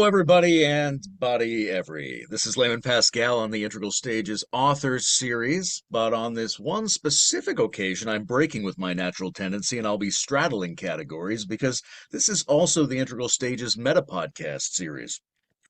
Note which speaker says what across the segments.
Speaker 1: everybody, and body every. This is Layman Pascal on the Integral Stages Authors Series, but on this one specific occasion, I'm breaking with my natural tendency and I'll be straddling categories because this is also the Integral Stages Meta Podcast Series.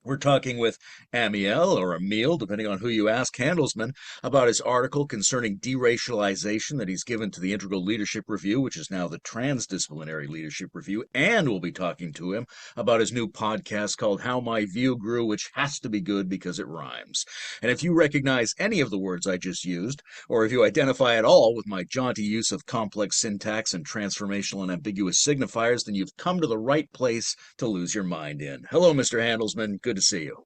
Speaker 1: We're talking with Amiel or Amiel, depending on who you ask, Handelsman, about his article concerning deracialization that he's given to the Integral Leadership Review, which is now the Transdisciplinary Leadership Review. And we'll be talking to him about his new podcast called How My View Grew, which has to be good because it rhymes. And if you recognize any of the words I just used, or if you identify at all with my jaunty use of complex syntax and transformational and ambiguous signifiers, then you've come to the right place to lose your mind in. Hello, Mr. Handelsman. Good to see you.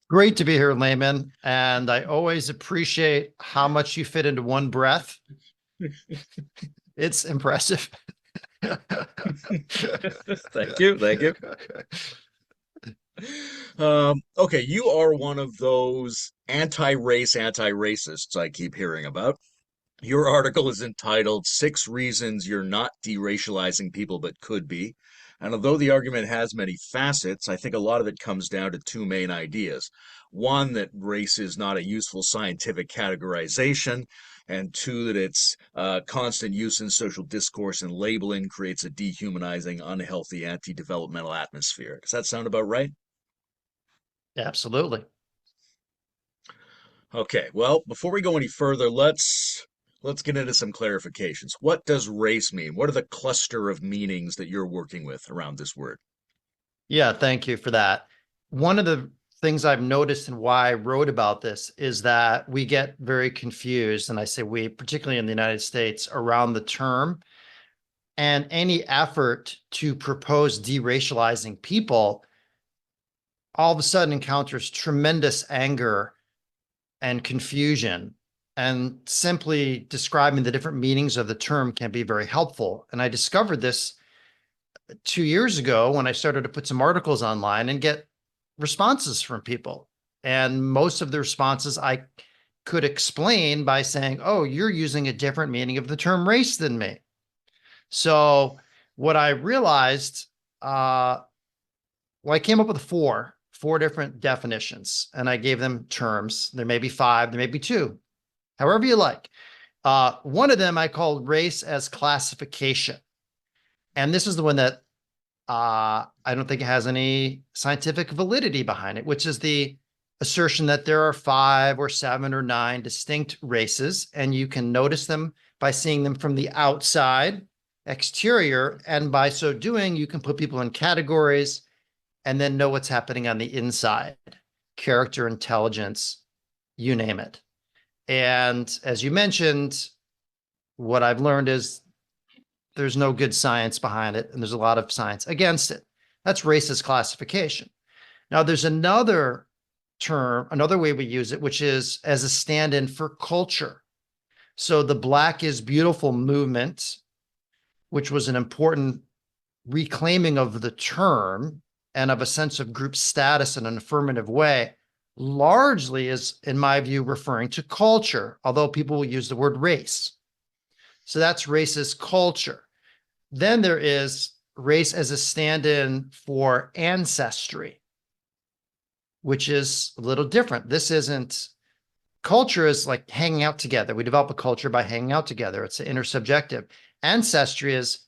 Speaker 2: Great to be here, Layman. And I always appreciate how much you fit into one breath. It's impressive.
Speaker 1: Thank you. Thank you. Okay, you are one of those anti-racists I keep hearing about. Your article is entitled Six Reasons You're Not Deracializing People But Could Be. And although the argument has many facets, I think a lot of it comes down to two main ideas. One, that race is not a useful scientific categorization, and two, that its constant use in social discourse and labeling creates a dehumanizing, unhealthy, anti-developmental atmosphere. Does that sound about right?
Speaker 2: Absolutely.
Speaker 1: Okay, well, before we go any further, let's get into some clarifications. What does race mean? What are the cluster of meanings that you're working with around this word?
Speaker 2: Yeah, thank you for that. One of the things I've noticed and why I wrote about this is that we get very confused, and I say we, particularly in the United States, around the term. And any effort to propose deracializing people all of a sudden encounters tremendous anger and confusion. And simply describing the different meanings of the term can be very helpful. And I discovered this 2 years ago when I started to put some articles online and get responses from people. And most of the responses I could explain by saying, oh, you're using a different meaning of the term race than me. So what I realized, I came up with four different definitions, and I gave them terms. There may be five, there may be two, however you like. One of them I called race as classification. And this is the one that I don't think it has any scientific validity behind it, which is the assertion that there are 5 or 7 or 9 distinct races, and you can notice them by seeing them from the outside, exterior, and by so doing, you can put people in categories and then know what's happening on the inside, character, intelligence, you name it. And as you mentioned, what I've learned is there's no good science behind it, and there's a lot of science against it. That's racist classification. Now, there's another term, another way we use it, which is as a stand-in for culture. So the Black is Beautiful movement, which was an important reclaiming of the term and of a sense of group status in an affirmative way, largely is, in my view, referring to culture, although people will use the word race. So that's racist culture. Then there is race as a stand-in for ancestry, which is a little different. This isn't, culture is like hanging out together. We develop a culture by hanging out together. It's intersubjective. Ancestry is,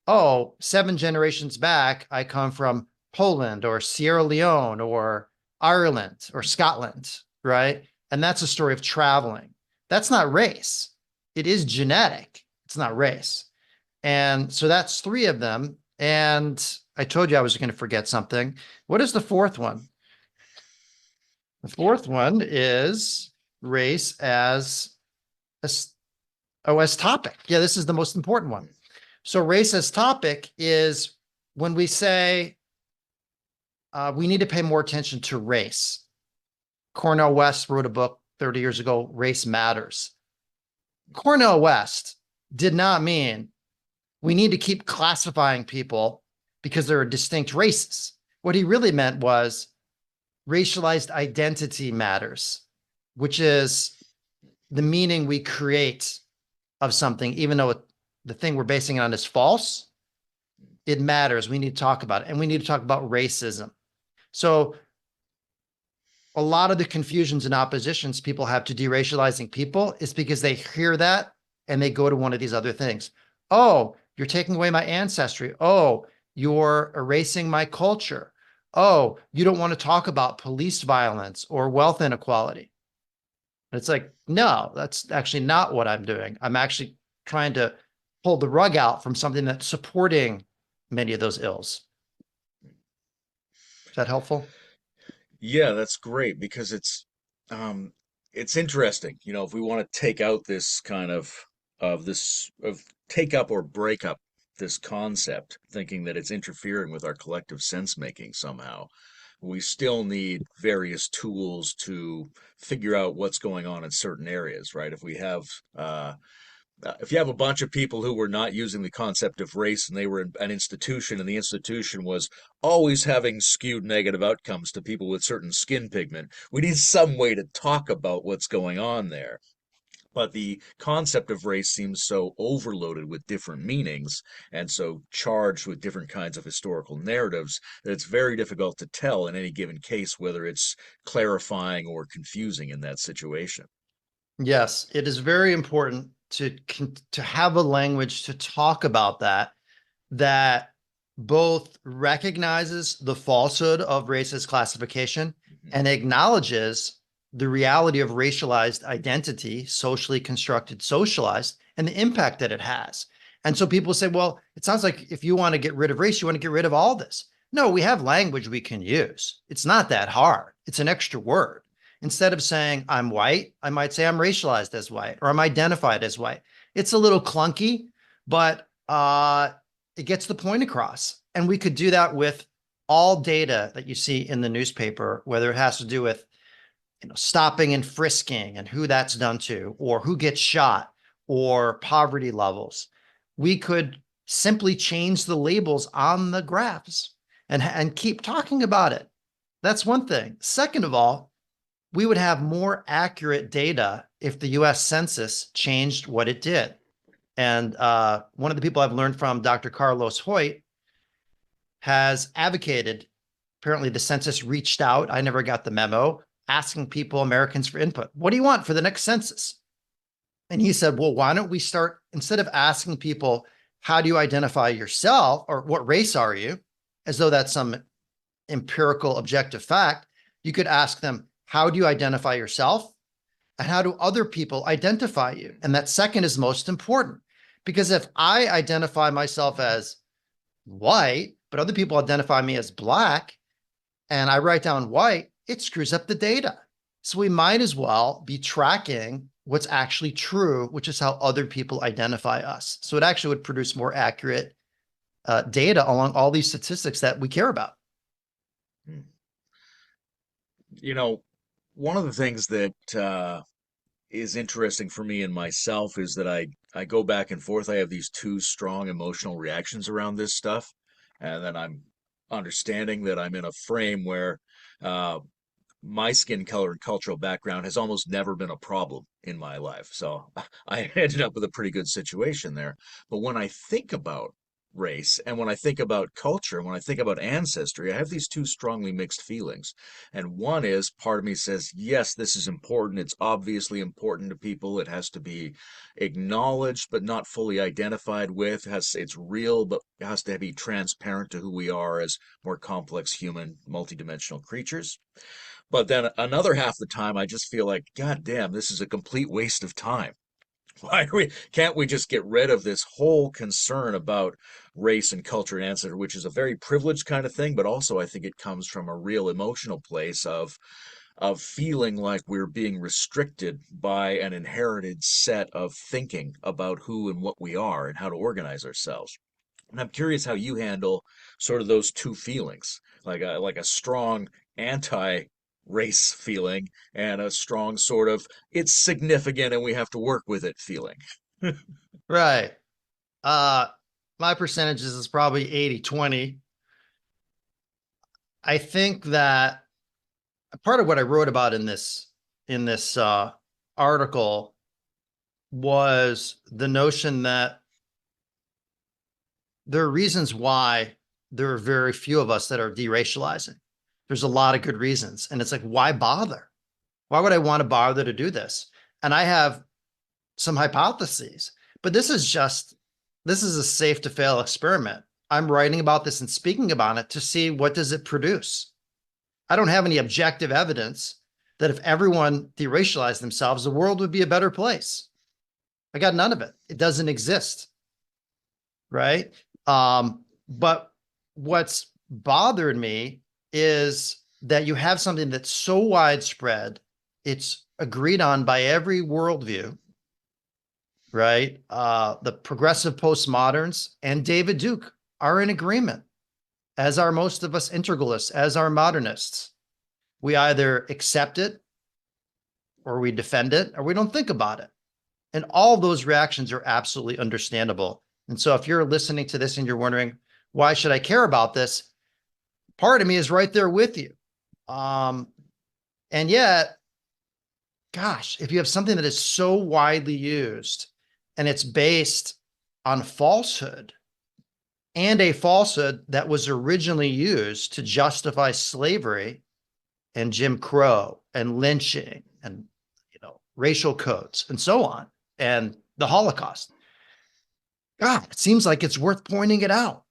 Speaker 2: oh, 7 generations back, I come from Poland or Sierra Leone or Ireland or Scotland, right? And that's a story of traveling. That's not race. It is genetic. It's not race. And so that's 3 of them. And I told you I was going to forget something. What is the 4th one? The 4th one is race as topic. Yeah, this is the most important one. So race as topic is when we say we need to pay more attention to race. Cornel West wrote a book 30 years ago, Race Matters. Cornel West did not mean we need to keep classifying people because there are distinct races. What he really meant was racialized identity matters, which is the meaning we create of something, even though the thing we're basing it on is false. it matters. We need to talk about it. And we need to talk about racism. So a lot of the confusions and oppositions people have to deracializing people is because they hear that and they go to one of these other things. Oh, you're taking away my ancestry. Oh, you're erasing my culture. Oh, you don't want to talk about police violence or wealth inequality. And it's like, no, that's actually not what I'm doing. I'm actually trying to pull the rug out from something that's supporting many of those ills. Is that helpful?
Speaker 1: Yeah, that's great because um it's interesting. You know, if we want to take out this kind of this of take up or break up this concept, thinking that it's interfering with our collective sense making somehow, we still need various tools to figure out what's going on in certain areas, right? If you have a bunch of people who were not using the concept of race and they were in an institution and the institution was always having skewed negative outcomes to people with certain skin pigment, we need some way to talk about what's going on there. But the concept of race seems so overloaded with different meanings and so charged with different kinds of historical narratives that it's very difficult to tell in any given case whether it's clarifying or confusing in that situation.
Speaker 2: Yes, it is very important to have a language to talk about that both recognizes the falsehood of racist classification
Speaker 1: Mhm.
Speaker 2: and acknowledges the reality of racialized identity, socially constructed, socialized, and the impact that it has. And so people say, well, it sounds like if you want to get rid of race, you want to get rid of all this. No, we have language we can use. It's not that hard. It's an extra word. Instead of saying I'm white, I might say I'm racialized as white or I'm identified as white. It's a little clunky, but it gets the point across. And we could do that with all data that you see in the newspaper, whether it has to do with stopping and frisking and who that's done to, or who gets shot, or poverty levels. We could simply change the labels on the graphs and keep talking about it. That's one thing. Second of all, we would have more accurate data if the US Census changed what it did. And one of the people I've learned from, Dr. Carlos Hoyt, has advocated. Apparently, the census reached out. I never got the memo asking people, Americans, for input. What do you want for the next census? And he said, well, why don't we start, instead of asking people, how do you identify yourself or what race are you, as though that's some empirical objective fact, you could ask them, how do you identify yourself? And how do other people identify you? And that second is most important. Because if I identify myself as white, but other people identify me as black, and I write down white, it screws up the data. So we might as well be tracking what's actually true, which is how other people identify us. So it actually would produce more accurate data along all these statistics that we care about.
Speaker 1: Hmm. You know, one of the things that is interesting for me and myself is that I go back and forth. I have these two strong emotional reactions around this stuff, and then I'm understanding that I'm in a frame where uh, my skin color and cultural background has almost never been a problem in my life. So I ended up with a pretty good situation there. But when I think about race and when I think about culture and when I think about ancestry, I have these two strongly mixed feelings. And one is part of me says, yes, this is important. It's obviously important to people. It has to be acknowledged but not fully identified with. It's real, but it has to be transparent to who we are as more complex human multidimensional creatures. But then another half the time, I just feel like, God damn, this is a complete waste of time. Can't we just get rid of this whole concern about race and culture and ancestry, which is a very privileged kind of thing, but also I think it comes from a real emotional place of feeling like we're being restricted by an inherited set of thinking about who and what we are and how to organize ourselves. And I'm curious how you handle sort of those two feelings, like a strong anti-race feeling and a strong sort of it's significant and we have to work with it feeling.
Speaker 2: Right. Uh, my percentages is probably 80-20. I think that part of what I wrote about in this article was the notion that there are reasons why there are very few of us that are deracializing. There's a lot of good reasons. And it's like, why bother? Why would I want to bother to do this? And I have some hypotheses, but this is a safe to fail experiment. I'm writing about this and speaking about it to see what does it produce. I don't have any objective evidence that if everyone deracialized themselves, the world would be a better place. I got none of it. It doesn't exist, right? But what's bothered me is that you have something that's so widespread, it's agreed on by every worldview, right? The progressive postmoderns and David Duke are in agreement, as are most of us integralists, as are modernists. We either accept it or we defend it or we don't think about it. And all those reactions are absolutely understandable. And so if you're listening to this and you're wondering, why should I care about this? Part of me is right there with you. And yet, gosh, if you have something that is so widely used and it's based on falsehood, and a falsehood that was originally used to justify slavery and Jim Crow and lynching and racial codes and so on, and the Holocaust. God, it seems like it's worth pointing it out.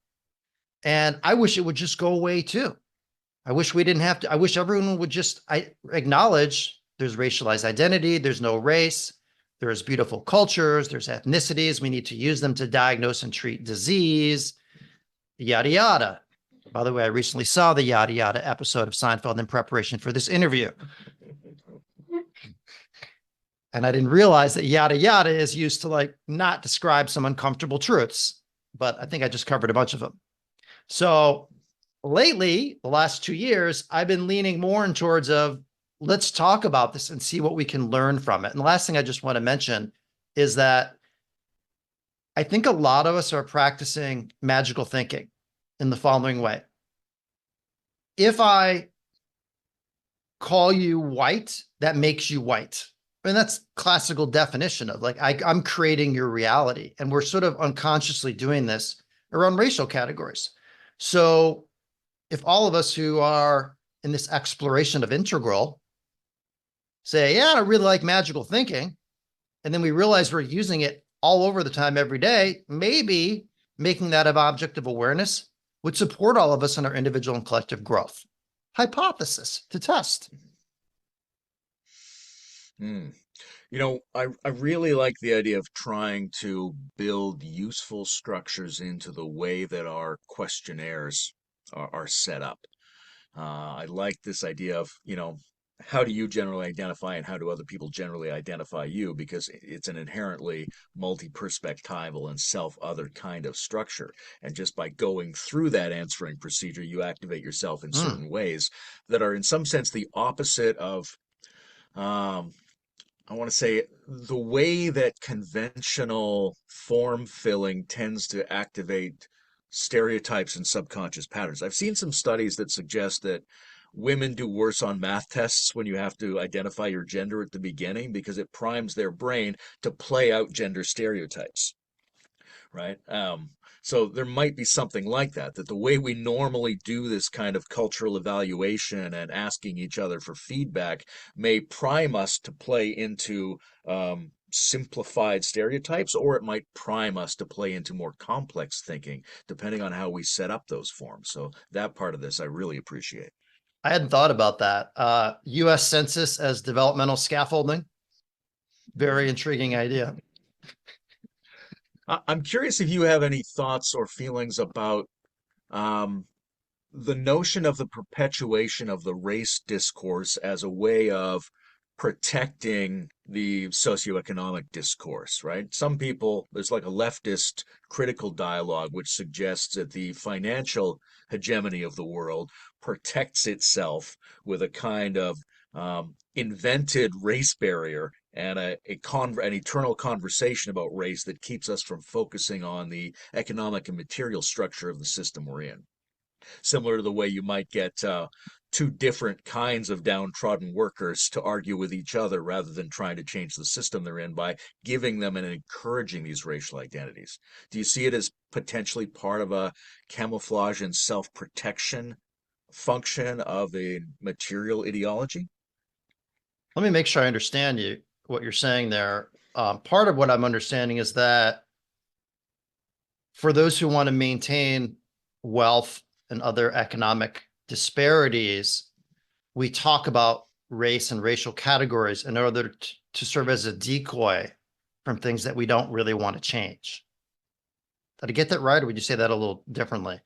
Speaker 2: And I wish it would just go away too. I wish we didn't have to. I wish everyone would just acknowledge there's racialized identity, there's no race, there's beautiful cultures, there's ethnicities. We need to use them to diagnose and treat disease, yada, yada. By the way, I recently saw the yada, yada episode of Seinfeld in preparation for this interview. And I didn't realize that yada, yada is used to like not describe some uncomfortable truths, but I think I just covered a bunch of them. So lately, the last 2 years, I've been leaning more in towards of let's talk about this and see what we can learn from it. And the last thing I just want to mention is that I think a lot of us are practicing magical thinking in the following way. If I call you white, that makes you white. And that's classical definition of like, I'm creating your reality. And we're sort of unconsciously doing this around racial categories. So if all of us who are in this exploration of integral say, yeah, I really like magical thinking, and then we realize we're using it all over the time every day, maybe making that an object of awareness would support all of us in our individual and collective growth. Hypothesis to test.
Speaker 1: Hmm. I really like the idea of trying to build useful structures into the way that our questionnaires are set up. I like this idea of, how do you generally identify and how do other people generally identify you? Because it's an inherently multi-perspectival and self-other kind of structure. And just by going through that answering procedure, you activate yourself in certain ways that are, in some sense, the opposite of, um, I want to say, the way that conventional form filling tends to activate stereotypes and subconscious patterns. I've seen some studies that suggest that women do worse on math tests when you have to identify your gender at the beginning because it primes their brain to play out gender stereotypes, right? So there might be something like that, that the way we normally do this kind of cultural evaluation and asking each other for feedback may prime us to play into simplified stereotypes, or it might prime us to play into more complex thinking, depending on how we set up those forms. So that part of this I really appreciate.
Speaker 2: I hadn't thought about that. US Census as developmental scaffolding. Very intriguing idea.
Speaker 1: I'm curious if you have any thoughts or feelings about um, the notion of the perpetuation of the race discourse as a way of protecting the socioeconomic discourse, right? Some people, there's like a leftist critical dialogue which suggests that the financial hegemony of the world protects itself with a kind of invented race barrier and an eternal conversation about race that keeps us from focusing on the economic and material structure of the system we're in. Similar to the way you might get two different kinds of downtrodden workers to argue with each other rather than trying to change the system they're in by giving them and encouraging these racial identities. Do you see it as potentially part of a camouflage and self-protection function of a material ideology?
Speaker 2: Let me make sure I understand what you're saying there. Part of what I'm understanding is that for those who want to maintain wealth and other economic disparities, we talk about race and racial categories in order to serve as a decoy from things that we don't really want to change. Did I get that right, or would you say that a little differently?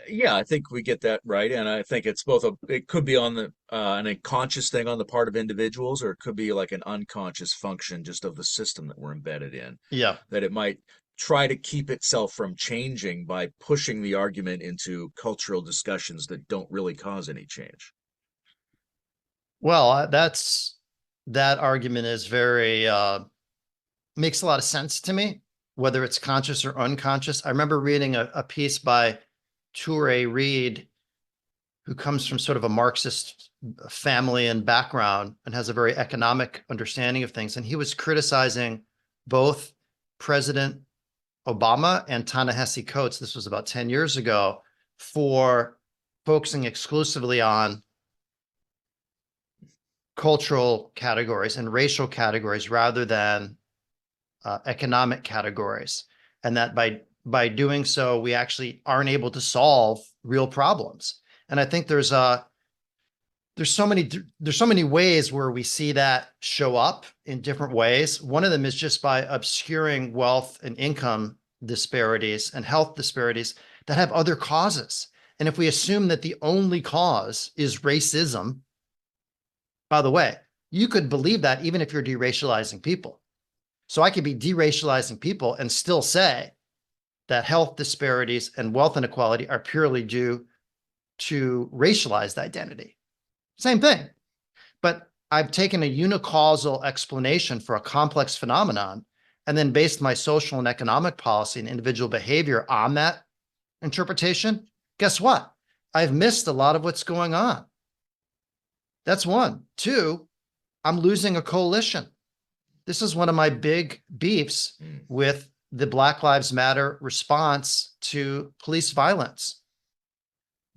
Speaker 1: Yeah, I think we get that right, and I think it's both it could be on the an unconscious thing on the part of individuals, or it could be like an unconscious function just of the system that we're embedded in,
Speaker 2: Yeah.
Speaker 1: that it might try to keep itself from changing by pushing the argument into cultural discussions that don't really cause any change.
Speaker 2: Well, that argument is very makes a lot of sense to me, whether it's conscious or unconscious. I remember reading a piece by Toure Reed, who comes from sort of a Marxist family and background and has a very economic understanding of things. And he was criticizing both President Obama and Ta-Nehisi Coates, this was about 10 years ago, for focusing exclusively on cultural categories and racial categories rather than economic categories. And that by doing so, we actually aren't able to solve real problems. And I think there's so many ways where we see that show up in different ways. One of them is just by obscuring wealth and income disparities and health disparities that have other causes. And if we assume that the only cause is racism, by the way, you could believe that even if you're deracializing people. So I could be deracializing people and still say that health disparities and wealth inequality are purely due to racialized identity. Same thing. But I've taken a unicausal explanation for a complex phenomenon and then based my social and economic policy and individual behavior on that interpretation. Guess what? I've missed a lot of what's going on. That's one. Two, I'm losing a coalition. This is one of my big beefs
Speaker 1: Mm.
Speaker 2: with the Black Lives Matter response to police violence.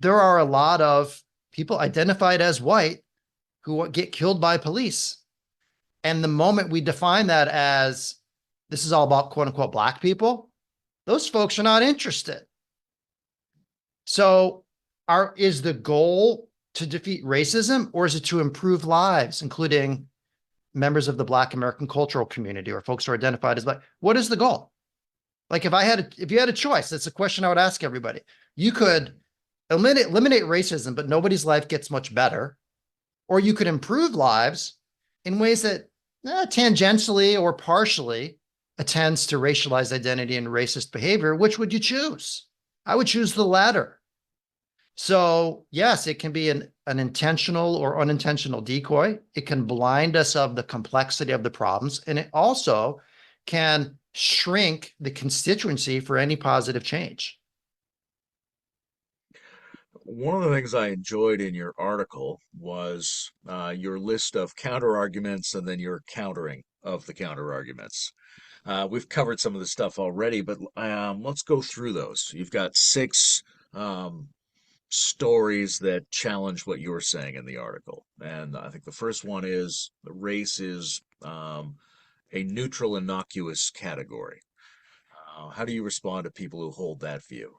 Speaker 2: There are a lot of people identified as white who get killed by police. And the moment we define that as this is all about quote unquote Black people, those folks are not interested. So is the goal to defeat racism, or is it to improve lives, including members of the Black American cultural community or folks who are identified as Black? What is the goal? Like if you had a choice, that's a question I would ask everybody. You could eliminate racism, but nobody's life gets much better. Or you could improve lives in ways that tangentially or partially attends to racialized identity and racist behavior. Which would you choose? I would choose the latter. So yes, it can be an intentional or unintentional decoy. It can blind us of the complexity of the problems. And it also can shrink the constituency for any positive change.
Speaker 1: One of the things I enjoyed in your article was your list of counter arguments and then your countering of the counter arguments. We've covered some of this stuff already, but let's go through those. You've got six um, stories that challenge what you're saying in the article. And I think the first one is the race is a neutral, innocuous category. How do you respond to people who hold that view?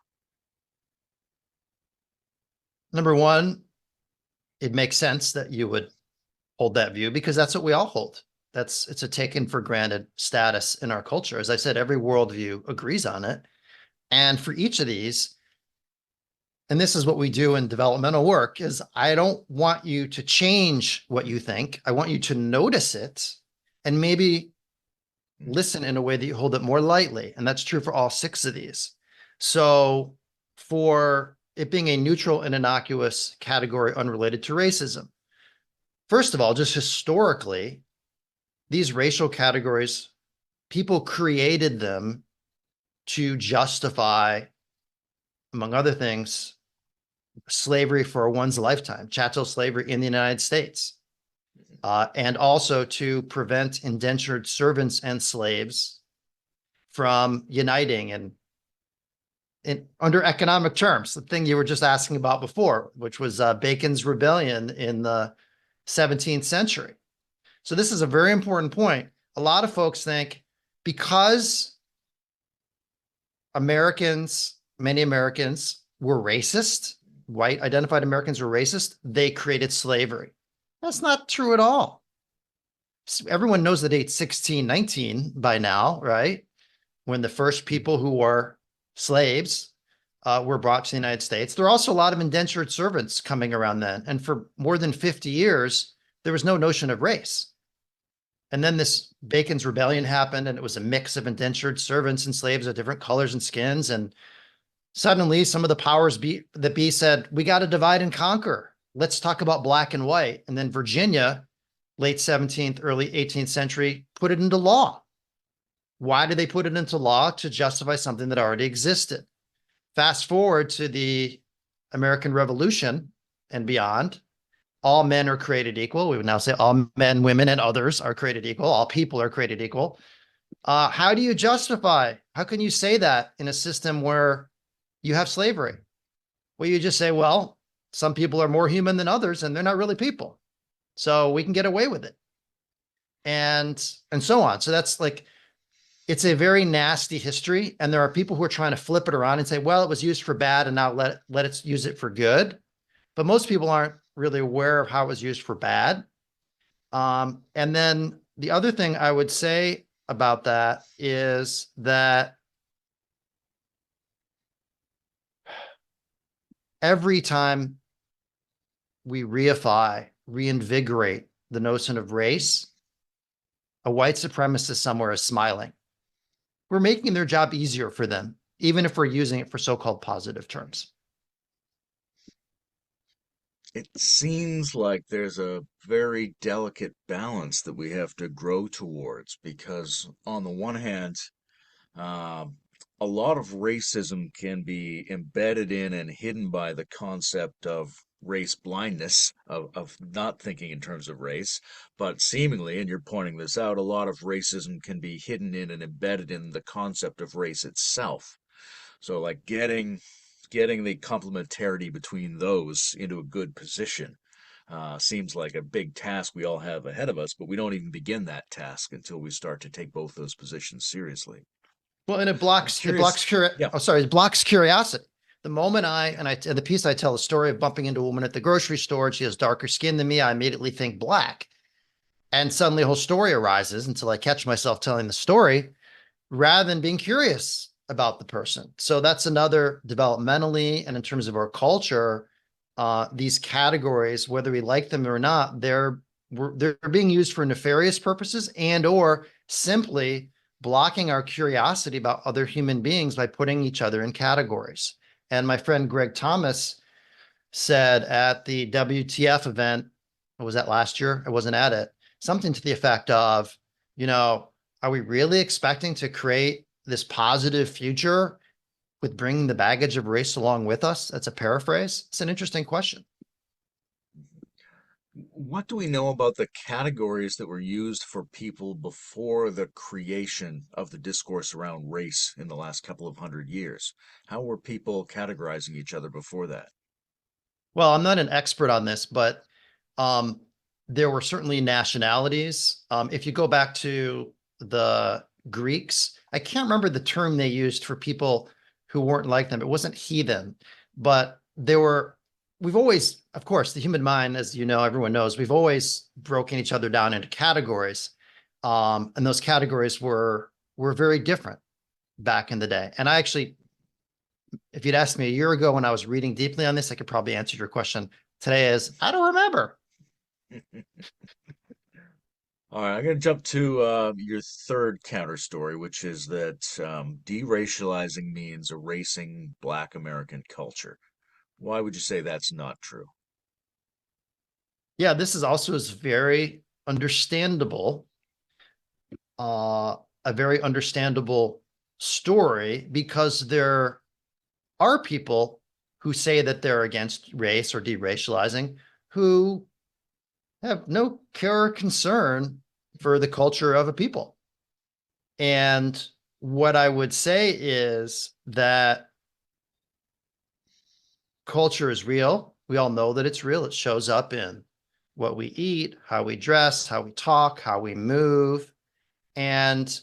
Speaker 2: Number one, it makes sense that you would hold that view because that's what we all hold. It's a taken for granted status in our culture. As I said, every worldview agrees on it. And for each of these, and this is what we do in developmental work, is I don't want you to change what you think. I want you to notice it and maybe listen in a way that you hold it more lightly. And that's true for all six of these. So for it being a neutral and innocuous category unrelated to racism, first of all, just historically, these racial categories, people created them to justify, among other things, slavery for one's lifetime, chattel slavery in the United States, and also to prevent indentured servants and slaves from uniting and under economic terms, the thing you were just asking about before, which was Bacon's rebellion in the 17th century. So this is a very important point. A lot of folks think because many Americans were racist, white identified Americans were racist, they created slavery. That's not true at all. Everyone knows the date 1619 by now, right? When the first people who were slaves were brought to the United States. There are also a lot of indentured servants coming around then. And for more than 50 years, there was no notion of race. And then this Bacon's Rebellion happened, and it was a mix of indentured servants and slaves of different colors and skins. And suddenly some of the powers that be said, we got to divide and conquer. Let's talk about black and white. And then Virginia, late 17th, early 18th century, put it into law. Why did they put it into law? To justify something that already existed. Fast forward to the American Revolution and beyond. All men are created equal. We would now say all men, women, and others are created equal. All people are created equal. How do you justify? How can you say that in a system where you have slavery? Well, you just say, well, some people are more human than others, and they're not really people. So we can get away with it. And so on. So that's like, it's a very nasty history. And there are people who are trying to flip it around and say, well, it was used for bad and now let it use it for good. But most people aren't really aware of how it was used for bad. And then the other thing I would say about that is that every time we reinvigorate the notion of race, a white supremacist somewhere is smiling. We're making their job easier for them, even if we're using it for so-called positive terms.
Speaker 1: It seems like there's a very delicate balance that we have to grow towards because, on the one hand, uh, a lot of racism can be embedded in and hidden by the concept of race blindness, of not thinking in terms of race. But seemingly, and you're pointing this out, a lot of racism can be hidden in and embedded in the concept of race itself. So, like getting the complementarity between those into a good position seems like a big task we all have ahead of us, but we don't even begin that task until we start to take both those positions seriously.
Speaker 2: Well, and
Speaker 1: I'm curious. Yeah.
Speaker 2: it blocks curiosity. The moment in the piece, I tell a story of bumping into a woman at the grocery store, and she has darker skin than me. I immediately think black. And suddenly a whole story arises until I catch myself telling the story rather than being curious about the person. So that's another developmentally and in terms of our culture, these categories, whether we like them or not, they're being used for nefarious purposes and or simply blocking our curiosity about other human beings by putting each other in categories. And my friend Greg Thomas said at the WTF event, what was that last year? I wasn't at it. Something to the effect of, are we really expecting to create this positive future with bringing the baggage of race along with us? That's a paraphrase. It's an interesting question.
Speaker 1: What do we know about the categories that were used for people before the creation of the discourse around race in the last couple of hundred years? How were people categorizing each other before that?
Speaker 2: Well, I'm not an expert on this, but there were certainly nationalities. If you go back to the Greeks, I can't remember the term they used for people who weren't like them. It wasn't heathen, but we've always, of course, the human mind, as you know, everyone knows, we've always broken each other down into categories. And those categories were very different back in the day. And I actually, if you'd asked me a year ago when I was reading deeply on this, I could probably answer your question. Today is, I don't remember.
Speaker 1: All right, I'm going to jump to your third counter story, which is that deracializing means erasing Black American culture. Why would you say that's not true?
Speaker 2: Yeah, this is also is very understandable, a very understandable story because there are people who say that they're against race or deracializing, who have no care or concern for the culture of a people. And what I would say is that culture is real. We all know that it's real. It shows up in what we eat, how we dress, how we talk, how we move. And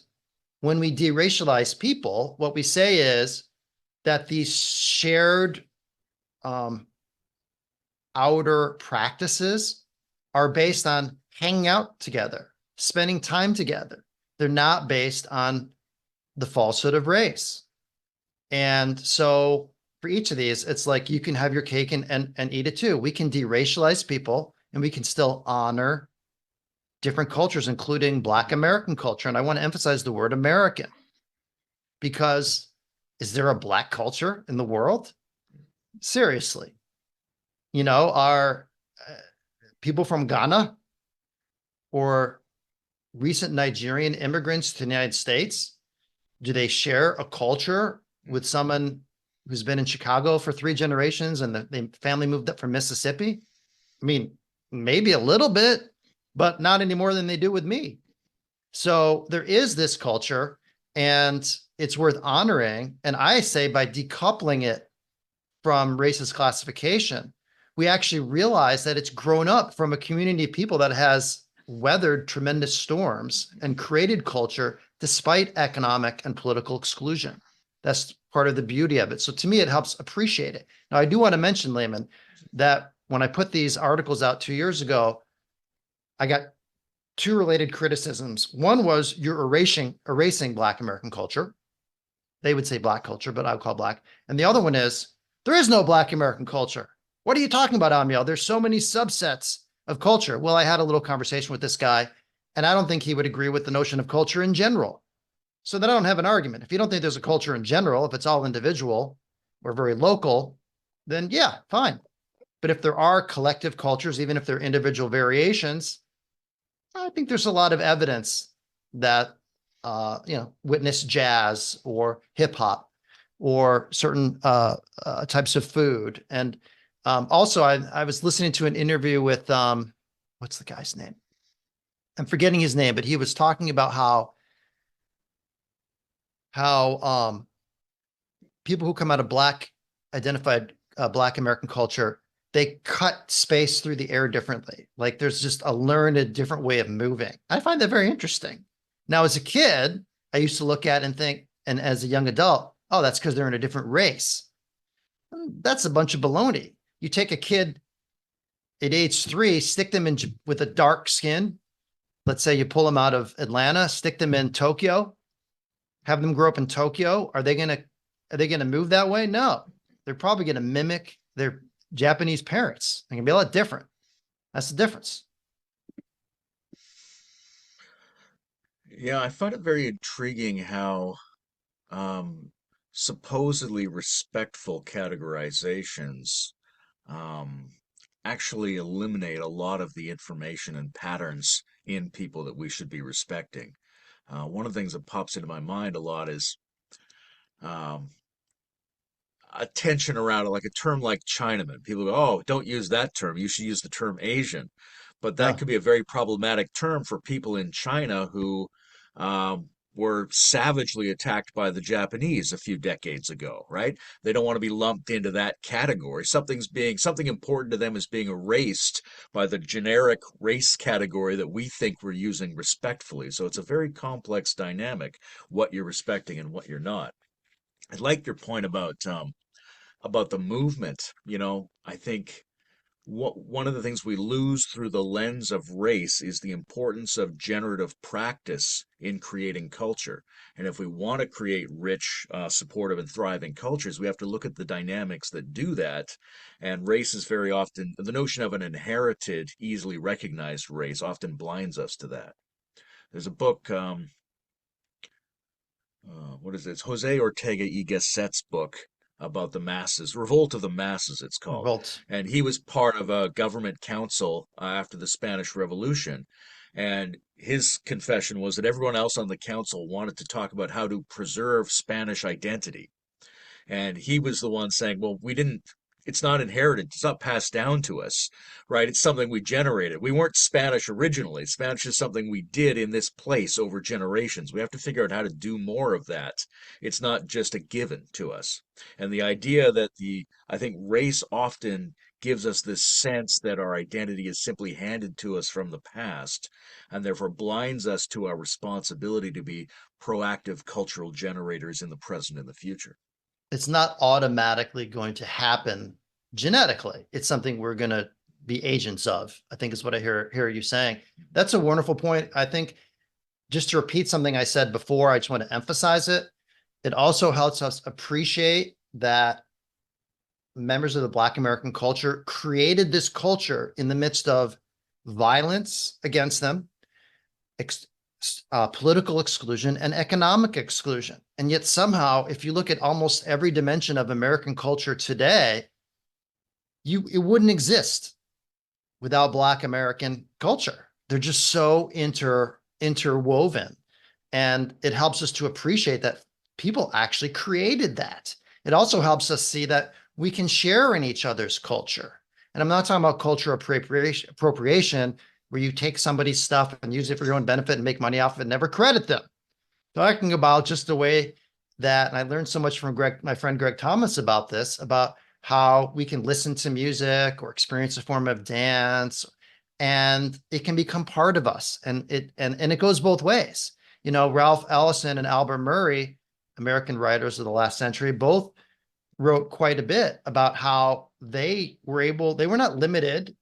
Speaker 2: when we deracialize people, what we say is that these shared um, outer practices are based on hanging out together, spending time together. They're not based on the falsehood of race. And so for each of these, it's like you can have your cake and eat it too. We can deracialize people and we can still honor different cultures, including Black American culture. And I want to emphasize the word American because is there a Black culture in the world? Seriously. Are people from Ghana or recent Nigerian immigrants to the United States, do they share a culture with someone who's been in Chicago for 3 generations and the family moved up from Mississippi? I mean, maybe a little bit, but not any more than they do with me. So there is this culture and it's worth honoring. And I say by decoupling it from racist classification, we actually realize that it's grown up from a community of people that has weathered tremendous storms and created culture despite economic and political exclusion. That's part of the beauty of it. So to me, it helps appreciate it. Now, I do want to mention, Layman, that when I put these articles out 2 years ago, I got two related criticisms. One was you're erasing Black American culture. They would say Black culture, but I would call Black. And the other one is there is no Black American culture. What are you talking about, Amiel? There's so many subsets of culture. Well, I had a little conversation with this guy, and I don't think he would agree with the notion of culture in general. So then I don't have an argument. If you don't think there's a culture in general, if it's all individual or very local, then yeah, fine. But if there are collective cultures, even if they're individual variations, I think there's a lot of evidence that, witness jazz or hip hop or certain types of food. And also, I was listening to an interview with, what's the guy's name? I'm forgetting his name, but he was talking about how people who come out of identified Black American culture, they cut space through the air differently. Like there's just a different way of moving. I find that very interesting. Now, as a kid, I used to look at and think, and as a young adult, oh, that's because they're in a different race. That's a bunch of baloney. You take a kid at age 3, stick them in with a dark skin. Let's say you pull them out of Atlanta, stick them in Tokyo, have them grow up in Tokyo. Are they gonna move that way? No, they're probably gonna mimic their Japanese parents. They're gonna be a lot different. That's the difference.
Speaker 1: Yeah, I find it very intriguing how um, supposedly respectful categorizations um, actually eliminate a lot of the information and patterns in people that we should be respecting. One of the things that pops into my mind a lot is um, a tension around it, like a term like Chinaman. People go, oh, don't use that term. You should use the term Asian. But that
Speaker 2: Yeah.
Speaker 1: could be a very problematic term for people in China who were savagely attacked by the Japanese a few decades ago, right? They don't want to be lumped into that category. Something important to them is being erased by the generic race category that we think we're using respectfully. So it's a very complex dynamic, what you're respecting and what you're not. I like your point about the movement. I think one of the things we lose through the lens of race is the importance of generative practice in creating culture. And if we want to create rich, supportive, and thriving cultures, we have to look at the dynamics that do that. And race is very often, the notion of an inherited, easily recognized race often blinds us to that. There's a book, what is it? It's Jose Ortega y Gasset's book about the masses, Revolt of the Masses, it's called.
Speaker 2: Revolt.
Speaker 1: And he was part of a government council after the Spanish Revolution. And his confession was that everyone else on the council wanted to talk about how to preserve Spanish identity. And he was the one saying, well, we didn't It's not inherited. It's not passed down to us, right? It's something we generated. We weren't Spanish originally. Spanish is something we did in this place over generations. We have to figure out how to do more of that. It's not just a given to us. And the idea that I think race often gives us this sense that our identity is simply handed to us from the past and therefore blinds us to our responsibility to be proactive cultural generators in the present and the future.
Speaker 2: It's not automatically going to happen genetically. It's something we're going to be agents of, I think is what I hear you saying. That's a wonderful point. I think just to repeat something I said before, I just want to emphasize it. It also helps us appreciate that members of the Black American culture created this culture in the midst of violence against them, political exclusion, and economic exclusion. And yet somehow, if you look at almost every dimension of American culture today, it wouldn't exist without Black American culture. They're just so interwoven. And it helps us to appreciate that people actually created that. It also helps us see that we can share in each other's culture. And I'm not talking about cultural appropriation where you take somebody's stuff and use it for your own benefit and make money off of it and never credit them. Talking about just the way that, and I learned so much from my friend Greg Thomas about this, about how we can listen to music or experience a form of dance, and it can become part of us. And it goes both ways. You know, Ralph Ellison and Albert Murray, American writers of the last century, both wrote quite a bit about how they were not limited.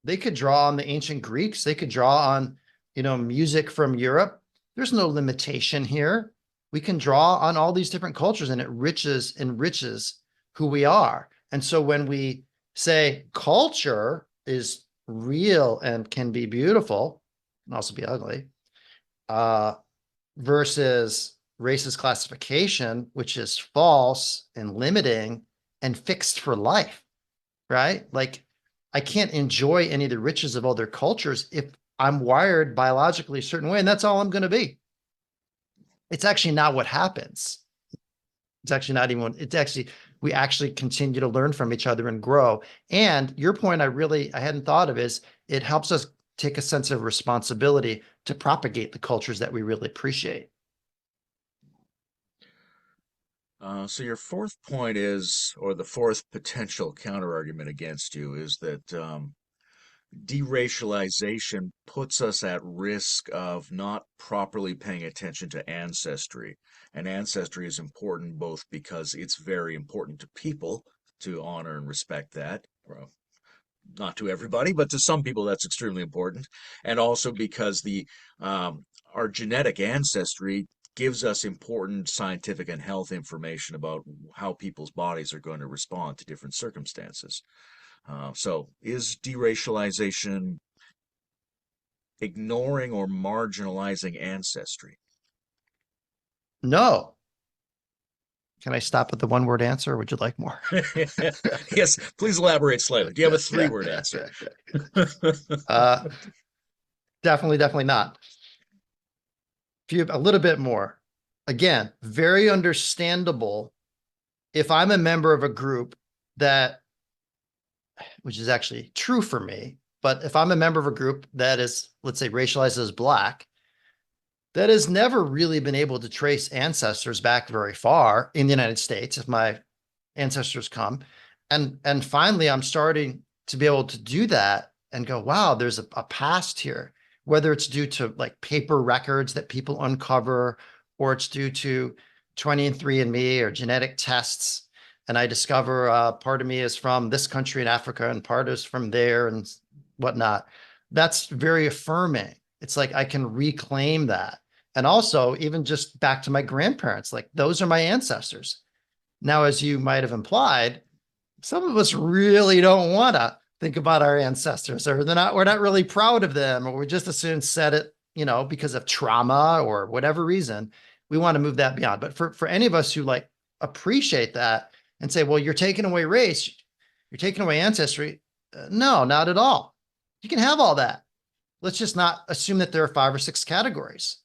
Speaker 2: They could draw on the ancient Greeks. They could draw on, music from Europe. There's no limitation here. We can draw on all these different cultures, and it enriches who we are. And so when we say culture is real and can be beautiful, can also be ugly, versus racist classification, which is false and limiting and fixed for life, right? Like, I can't enjoy any of the riches of other cultures if I'm wired biologically a certain way, and that's all I'm going to be. It's actually not what happens. It's actually not even, we actually continue to learn from each other and grow. And your point I hadn't thought of is it helps us take a sense of responsibility to propagate the cultures that we really appreciate.
Speaker 1: So your fourth point is, or the fourth potential counterargument against you is that deracialization puts us at risk of not properly paying attention to ancestry. And ancestry is important both because it's very important to people to honor and respect that. Well, not to everybody, but to some people that's extremely important. And also because our genetic ancestry gives us important scientific and health information about how people's bodies are going to respond to different circumstances. So is deracialization ignoring or marginalizing ancestry?
Speaker 2: No. Can I stop at the one-word answer, or would you like more?
Speaker 1: Yes, please elaborate slightly. Do you have a three-word answer?
Speaker 2: Definitely not. A little bit more. Again, very understandable if I'm a member of a group which is actually true for me, but if I'm a member of a group that is, let's say, racialized as Black, that has never really been able to trace ancestors back very far in the United States, if my ancestors come. And finally, I'm starting to be able to do that and go, wow, there's a past here, whether it's due to like paper records that people uncover, or it's due to 23andMe or genetic tests. And I discover part of me is from this country in Africa and part is from there and whatnot. That's very affirming. It's like I can reclaim that. And also, even just back to my grandparents, like those are my ancestors. Now, as you might have implied, some of us really don't want to think about our ancestors, or we're not really proud of them, or we just as soon said it, because of trauma or whatever reason. We want to move that beyond. But for any of us who like appreciate that and say, well, you're taking away race, you're taking away ancestry. No, not at all. You can have all that. Let's just not assume that there are 5 or 6 categories.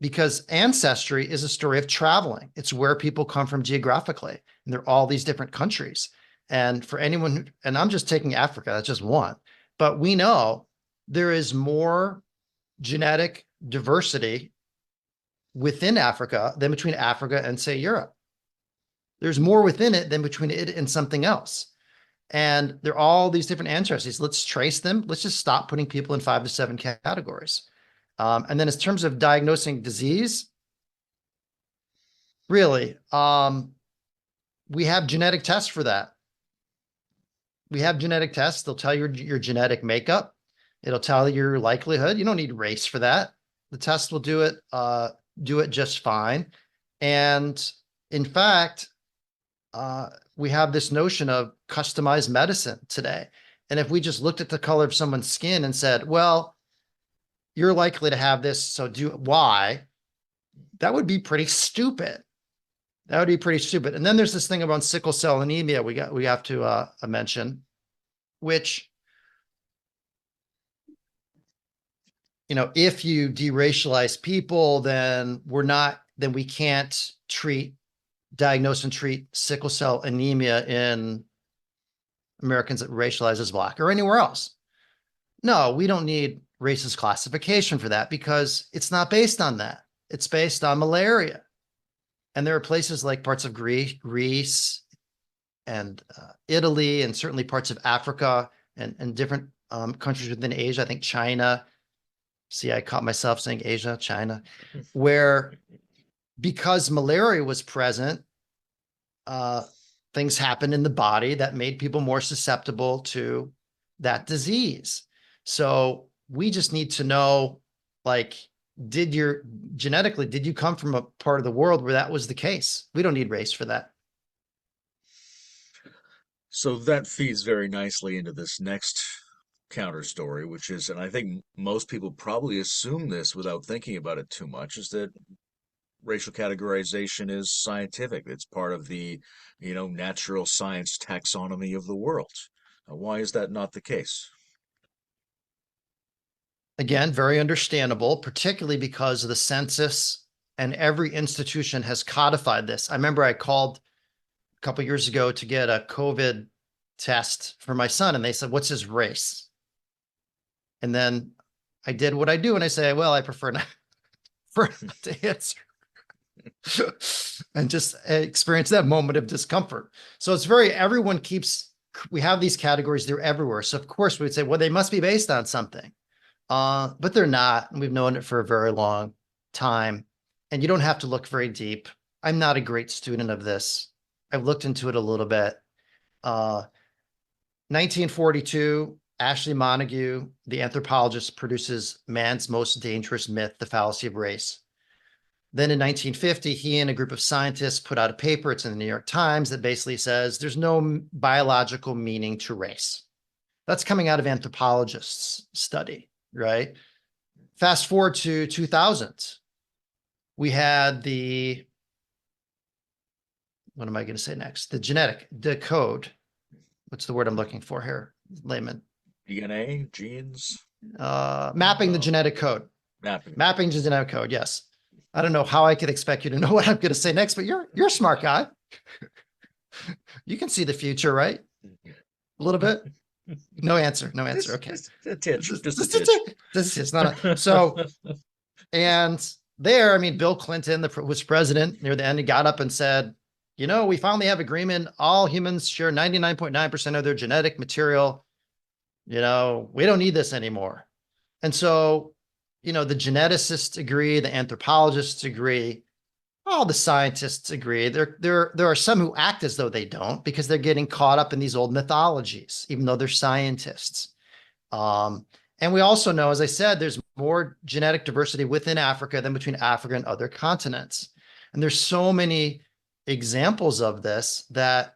Speaker 2: because ancestry is a story of traveling. It's where people come from geographically, and there are all these different countries. And for anyone, and I'm just taking Africa, that's just one, but we know there is more genetic diversity within Africa than between Africa and, say, Europe. There's more within it than between it and something else. And there are all these different ancestries. Let's trace them. Let's just stop putting people in 5 to 7 categories. And then in terms of diagnosing disease, really, we have genetic tests for that. We have genetic tests. They'll tell your genetic makeup. It'll tell your likelihood. You don't need race for that. The test will do it just fine. And in fact, we have this notion of customized medicine today. And if we just looked at the color of someone's skin and said, well, you're likely to have this, so do why, that would be pretty stupid. That would be pretty stupid. And then there's this thing about sickle cell anemia we have to mention, which, if you deracialize people, then we can't diagnose and treat sickle cell anemia in Americans that racialize as Black or anywhere else. No, we don't need racist classification for that, because it's not based on that. It's based on malaria. And there are places like parts of Greece and Italy, and certainly parts of Africa and different countries within Asia. I think China. See, I caught myself saying Asia, China, where because malaria was present, things happened in the body that made people more susceptible to that disease. So we just need to know, like, did you come from a part of the world where that was the case? We don't need race for that.
Speaker 1: So that feeds very nicely into this next counter story, which is, and I think most people probably assume this without thinking about it too much, is that racial categorization is scientific. It's part of the, natural science taxonomy of the world. Why is that not the case?
Speaker 2: Again, very understandable, particularly because of the census, and every institution has codified this. I remember I called a couple of years ago to get a COVID test for my son, and they said, "What's his race?" And then I did what I do, and I say, "Well, I prefer not to answer." And just experience that moment of discomfort. So it's we have these categories, they're everywhere. So of course we would say, well, they must be based on something. But they're not. And we've known it for a very long time. And you don't have to look very deep. I'm not a great student of this. I've looked into it a little bit. 1942, Ashley Montagu, the anthropologist, produces man's most dangerous myth, the fallacy of race. Then in 1950, he and a group of scientists put out a paper, it's in the New York Times, that basically says there's no biological meaning to race. That's coming out of anthropologists' study, right? Fast forward to 2000, we had what am I going to say next? The code. What's the word I'm looking for here, Layman?
Speaker 1: DNA, genes?
Speaker 2: Mapping the genetic code.
Speaker 1: Mapping
Speaker 2: the genetic code, yes. I don't know how I could expect you to know what I'm going to say next, but you're a smart guy. You can see the future, right? A little bit. No answer. Okay.
Speaker 1: Just a titch.
Speaker 2: This is not so. And there, Bill Clinton was president near the end. He got up and said, we finally have agreement. All humans share 99.9% of their genetic material. We don't need this anymore. And so, the geneticists agree, the anthropologists agree, all the scientists agree. There are some who act as though they don't, because they're getting caught up in these old mythologies, even though they're scientists. And we also know, as I said, there's more genetic diversity within Africa than between Africa and other continents. And there's so many examples of this that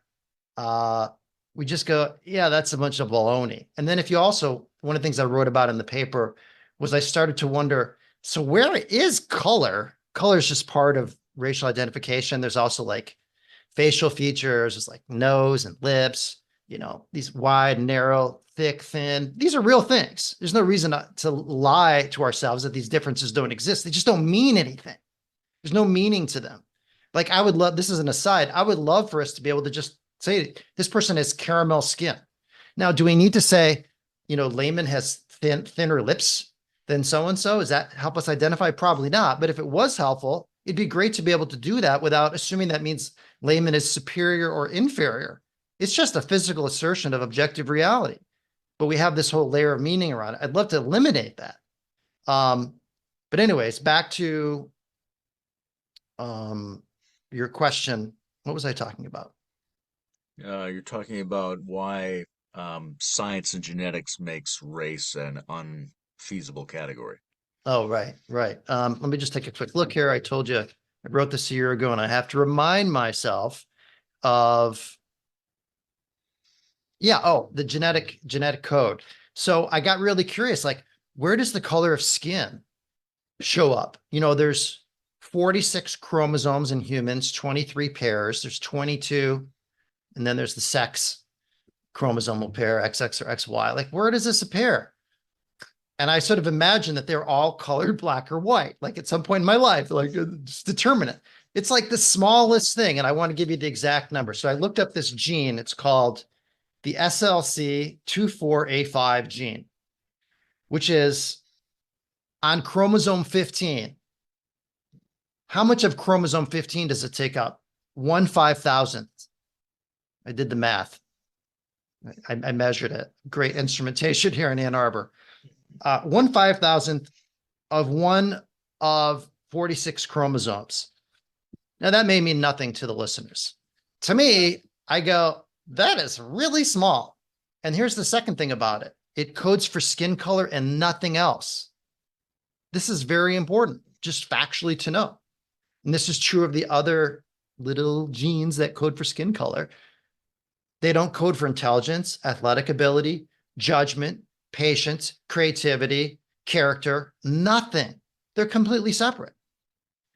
Speaker 2: we just go, yeah, that's a bunch of baloney. And then one of the things I wrote about in the paper was I started to wonder, so where is color? Color is just part of racial identification. There's also like facial features, there's like nose and lips, these wide, narrow, thick, thin. These are real things. There's no reason to lie to ourselves that these differences don't exist. They just don't mean anything. There's no meaning to them. Like I would love, this is an aside, I would love for us to be able to just say this person has caramel skin. Now, do we need to say, Layman has thinner lips than so-and-so? Does that help us identify? Probably not. But if it was helpful, it'd be great to be able to do that without assuming that means Layman is superior or inferior. It's just a physical assertion of objective reality. But we have this whole layer of meaning around it. I'd love to eliminate that. But anyways, back to your question. What was I talking about?
Speaker 1: You're talking about why science and genetics makes race an unfeasible category.
Speaker 2: Oh, right, right. Let me just take a quick look here. I told you I wrote this a year ago, and I have to remind myself of, yeah, oh, the genetic code. So I got really curious, like, where does the color of skin show up? There's 46 chromosomes in humans, 23 pairs. There's 22, and then there's the sex chromosomal pair, XX or XY. Like, where does this appear? And I sort of imagine that they're all colored black or white, like at some point in my life, like just determine it. It's like the smallest thing. And I want to give you the exact number. So I looked up this gene. It's called the SLC24A5 gene, which is on chromosome 15. How much of chromosome 15 does it take up? 1/5000th. I did the math. I measured it. Great instrumentation here in Ann Arbor. 1/5000th of one of 46 chromosomes. Now that may mean nothing to the listeners. To me, I go, that is really small. And here's the second thing about it. It codes for skin color and nothing else. This is very important, just factually to know. And this is true of the other little genes that code for skin color. They don't code for intelligence, athletic ability, judgment, patience, creativity, character, nothing. They're completely separate.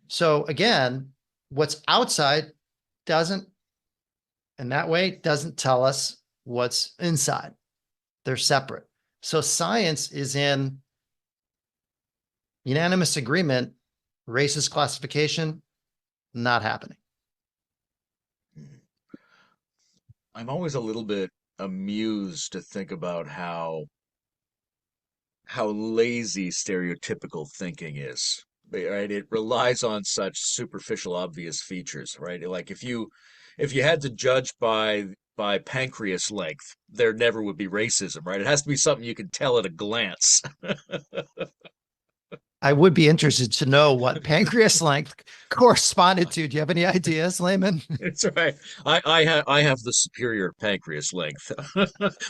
Speaker 2: So again, what's outside doesn't tell us what's inside. They're separate. So science is in unanimous agreement, racist classification, not happening.
Speaker 1: I'm always a little bit amused to think about how lazy stereotypical thinking is. Right? It relies on such superficial, obvious features, right? Like if you had to judge by pancreas length, there never would be racism, right? It has to be something you can tell at a glance.
Speaker 2: I would be interested to know what pancreas length corresponded to. Do you have any ideas, Layman?
Speaker 1: It's right. I have the superior pancreas length.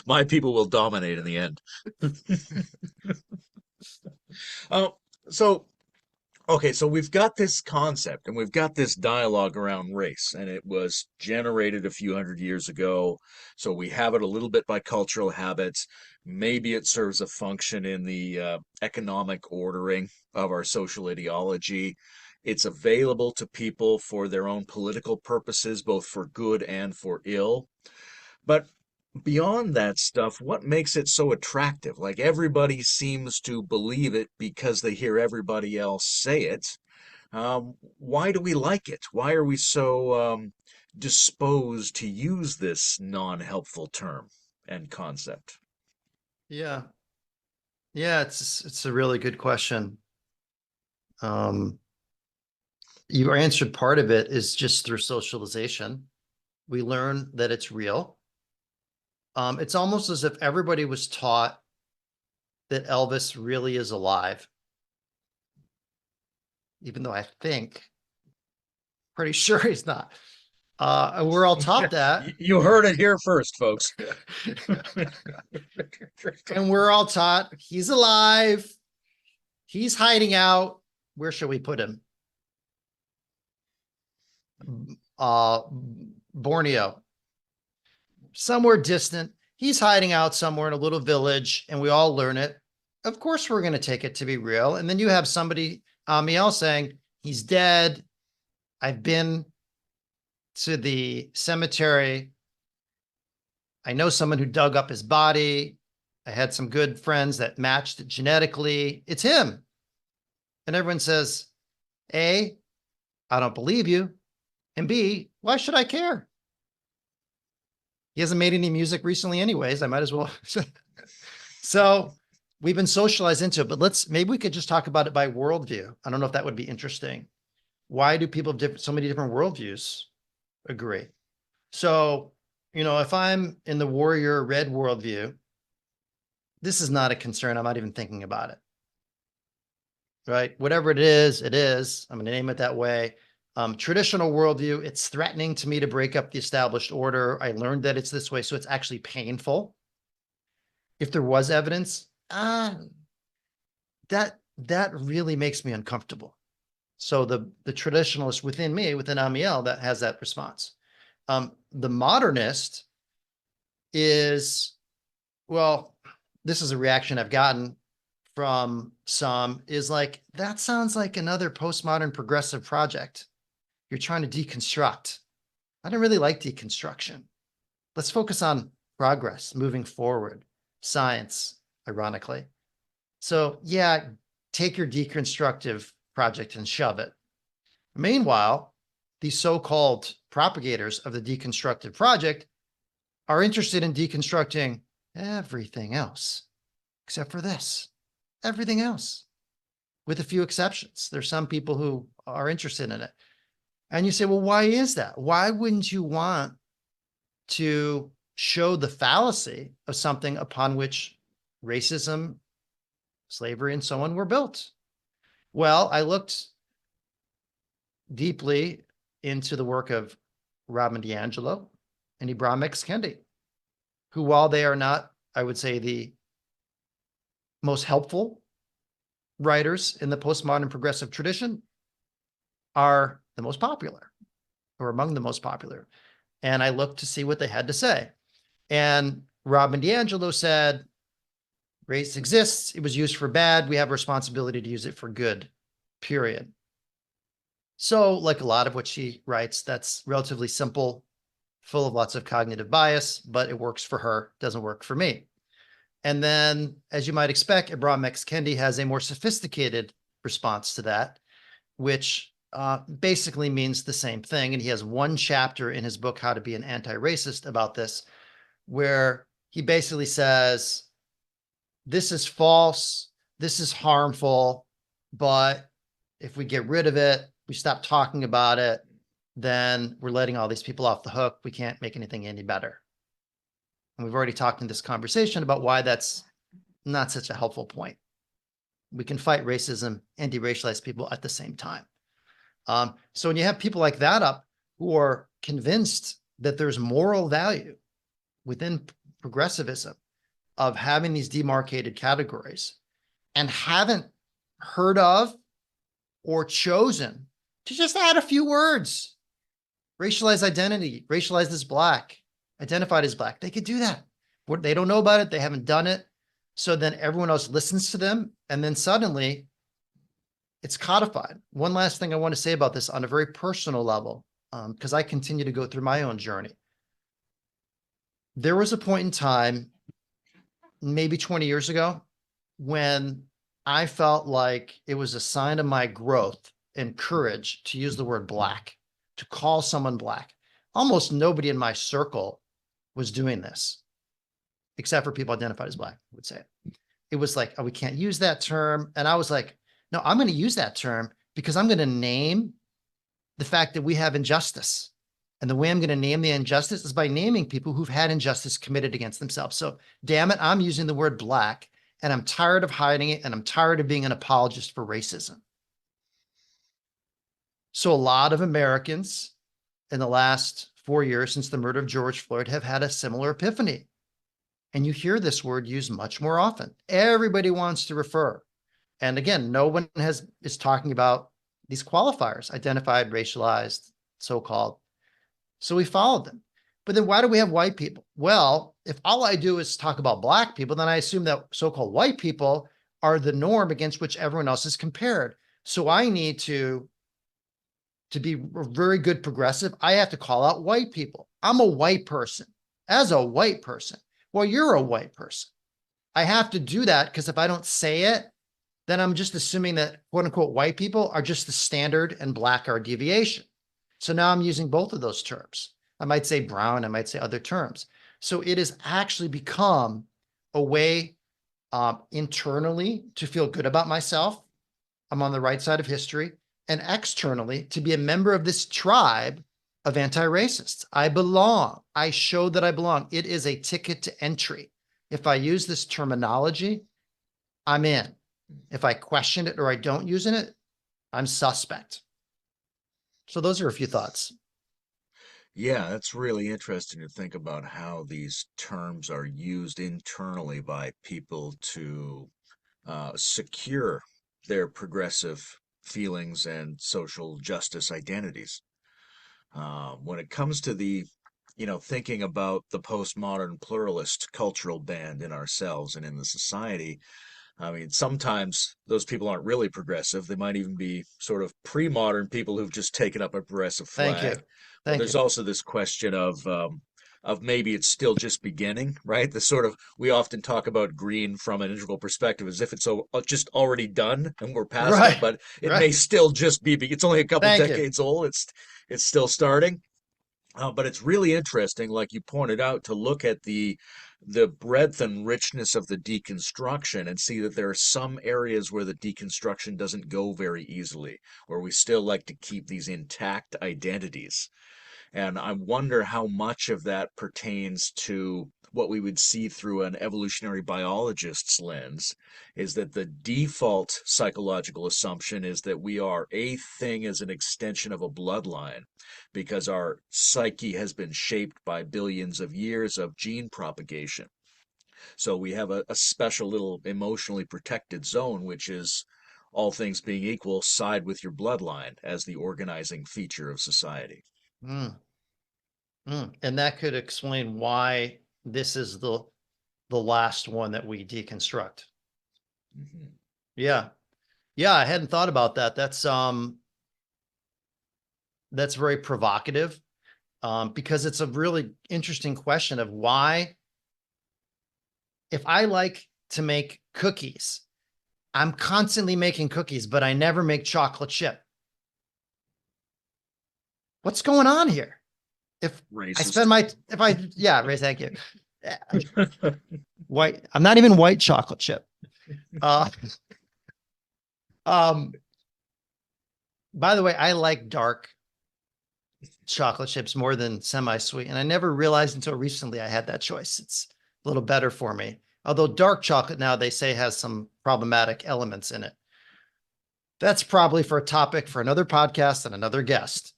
Speaker 1: My people will dominate in the end. Oh, so okay, so we've got this concept and we've got this dialogue around race, and it was generated a few hundred years ago. So we have it a little bit by cultural habits. Maybe it serves a function in the economic ordering of our social ideology. It's available to people for their own political purposes, both for good and for ill. But beyond that stuff, what makes it so attractive? Like everybody seems to believe it because they hear everybody else say it. Why do we like it? Why are we so disposed to use this non-helpful term and concept?
Speaker 2: Yeah. Yeah, it's a really good question. Um, you answered part of it is just through socialization. We learn that it's real. It's almost as if everybody was taught that Elvis really is alive, even though I think pretty sure he's not. And we're all taught that.
Speaker 1: You heard it here first, folks.
Speaker 2: And we're all taught he's alive. He's hiding out. Where should we put him? Uh, Borneo, somewhere distant. He's hiding out somewhere in a little village, and we all learn it. Of course, we're going to take it to be real. And then you have somebody, Amiel, saying he's dead. I've been to the cemetery I know someone who dug up his body. I had some good friends that matched it genetically. It's him. And everyone says, A, I don't believe you. And B, why should I care? He hasn't made any music recently anyways. I might as well. So we've been socialized into it, but maybe we could just talk about it by worldview. I don't know if that would be interesting. Why do people have so many different worldviews agree? So, if I'm in the warrior red worldview, this is not a concern. I'm not even thinking about it. Right? Whatever it is, it is. I'm going to name it that way. Traditional worldview, it's threatening to me to break up the established order. I learned that it's this way, so it's actually painful. If there was evidence, that really makes me uncomfortable. So the traditionalist within me, within Amiel, that has that response. The modernist is, well, this is a reaction I've gotten from some, is like, that sounds like another postmodern progressive project. You're trying to deconstruct. I don't really like deconstruction. Let's focus on progress, moving forward, science, ironically. So yeah, take your deconstructive project and shove it. Meanwhile, these so-called propagators of the deconstructive project are interested in deconstructing everything else, except for this, everything else, with a few exceptions. There's some people who are interested in it. And you say, well, why is that? Why wouldn't you want to show the fallacy of something upon which racism, slavery, and so on were built? Well, I looked deeply into the work of Robin DiAngelo and Ibram X. Kendi, who, while they are not, I would say, the most helpful writers in the postmodern progressive tradition, are the most popular, or among the most popular. And I looked to see what they had to say. And Robin DiAngelo said, race exists. It was used for bad. We have a responsibility to use it for good, period. So like a lot of what she writes, that's relatively simple, full of lots of cognitive bias, but it works for her, doesn't work for me. And then, as you might expect, Ibram X. Kendi has a more sophisticated response to that, which basically means the same thing. And he has one chapter in his book, How to Be an Anti-Racist, about this, where he basically says, this is false, this is harmful, but if we get rid of it, we stop talking about it, then we're letting all these people off the hook. We can't make anything any better. And we've already talked in this conversation about why that's not such a helpful point. We can fight racism and deracialize people at the same time. So when you have people like that up who are convinced that there's moral value within progressivism of having these demarcated categories and haven't heard of or chosen to just add a few words, racialized identity, racialized as Black, identified as Black, they could do that. They don't know about it. They haven't done it. So then everyone else listens to them. And then suddenly it's codified. One last thing I want to say about this on a very personal level, because I continue to go through my own journey. There was a point in time, maybe 20 years ago, when I felt like it was a sign of my growth and courage to use the word Black, to call someone Black. Almost nobody in my circle was doing this, except for people identified as Black, I would say it. It was like, oh, we can't use that term. And I was like, no, I'm going to use that term because I'm going to name the fact that we have injustice. And the way I'm going to name the injustice is by naming people who've had injustice committed against themselves. So damn it, I'm using the word Black, and I'm tired of hiding it, and I'm tired of being an apologist for racism. So a lot of Americans in the last 4 years since the murder of George Floyd have had a similar epiphany. And you hear this word used much more often. Everybody wants to refer. And again, no one is talking about these qualifiers, identified, racialized, so-called. So we followed them. But then why do we have white people? Well, if all I do is talk about Black people, then I assume that so-called white people are the norm against which everyone else is compared. So I need to be a very good progressive. I have to call out white people. I'm a white person. as a white person. Well, you're a white person. I have to do that because if I don't say it, then I'm just assuming that quote unquote white people are just the standard and black are a deviation. So now I'm using both of those terms. I might say brown, I might say other terms. So it has actually become a way internally to feel good about myself. I'm on the right side of history, and externally to be a member of this tribe of anti-racists. I belong. I show that I belong. It is a ticket to entry. If I use this terminology, I'm in. If I question it or I don't use it, I'm suspect. So those are a few thoughts.
Speaker 1: Yeah, that's really interesting to think about how these terms are used internally by people to secure their progressive feelings and social justice identities. When it comes to thinking about the postmodern pluralist cultural band in ourselves and in the society, I mean, sometimes those people aren't really progressive. They might even be sort of pre-modern people who've just taken up a progressive
Speaker 2: Thank
Speaker 1: flag.
Speaker 2: you.
Speaker 1: But
Speaker 2: Thank
Speaker 1: there's
Speaker 2: you.
Speaker 1: also this question of maybe it's still just beginning, right? The sort of we often talk about green from an integral perspective as if it's just already done and we're past it,
Speaker 2: Right.
Speaker 1: but it may
Speaker 2: Right.
Speaker 1: still just be. It's only a couple
Speaker 2: Thank you.
Speaker 1: decades old. It's still starting. But it's really interesting, like you pointed out, to look at the breadth and richness of the deconstruction and see that there are some areas where the deconstruction doesn't go very easily, where we still like to keep these intact identities. And I wonder how much of that pertains to what we would see through an evolutionary biologist's lens is that the default psychological assumption is that we are a thing as an extension of a bloodline because our psyche has been shaped by billions of years of gene propagation. So we have a special little emotionally protected zone, which is all things being equal, side with your bloodline as the organizing feature of society.
Speaker 2: Mm, And that could explain why this is the last one that we deconstruct.
Speaker 1: Mhm.
Speaker 2: Yeah. Yeah, I hadn't thought about that. That's very provocative because it's a really interesting question of why, if I like to make cookies, I'm constantly making cookies, but I never make chocolate chip. What's going on here? If I spend
Speaker 1: Racist.
Speaker 2: my, if I, yeah, Ray, thank you. White, I'm not even white chocolate chip. Uh, um, by the way, I like dark chocolate chips more than semi-sweet. And I never realized until recently I had that choice. It's a little better for me. Although dark chocolate now they say has some problematic elements in it. That's probably for a topic for another podcast and another guest.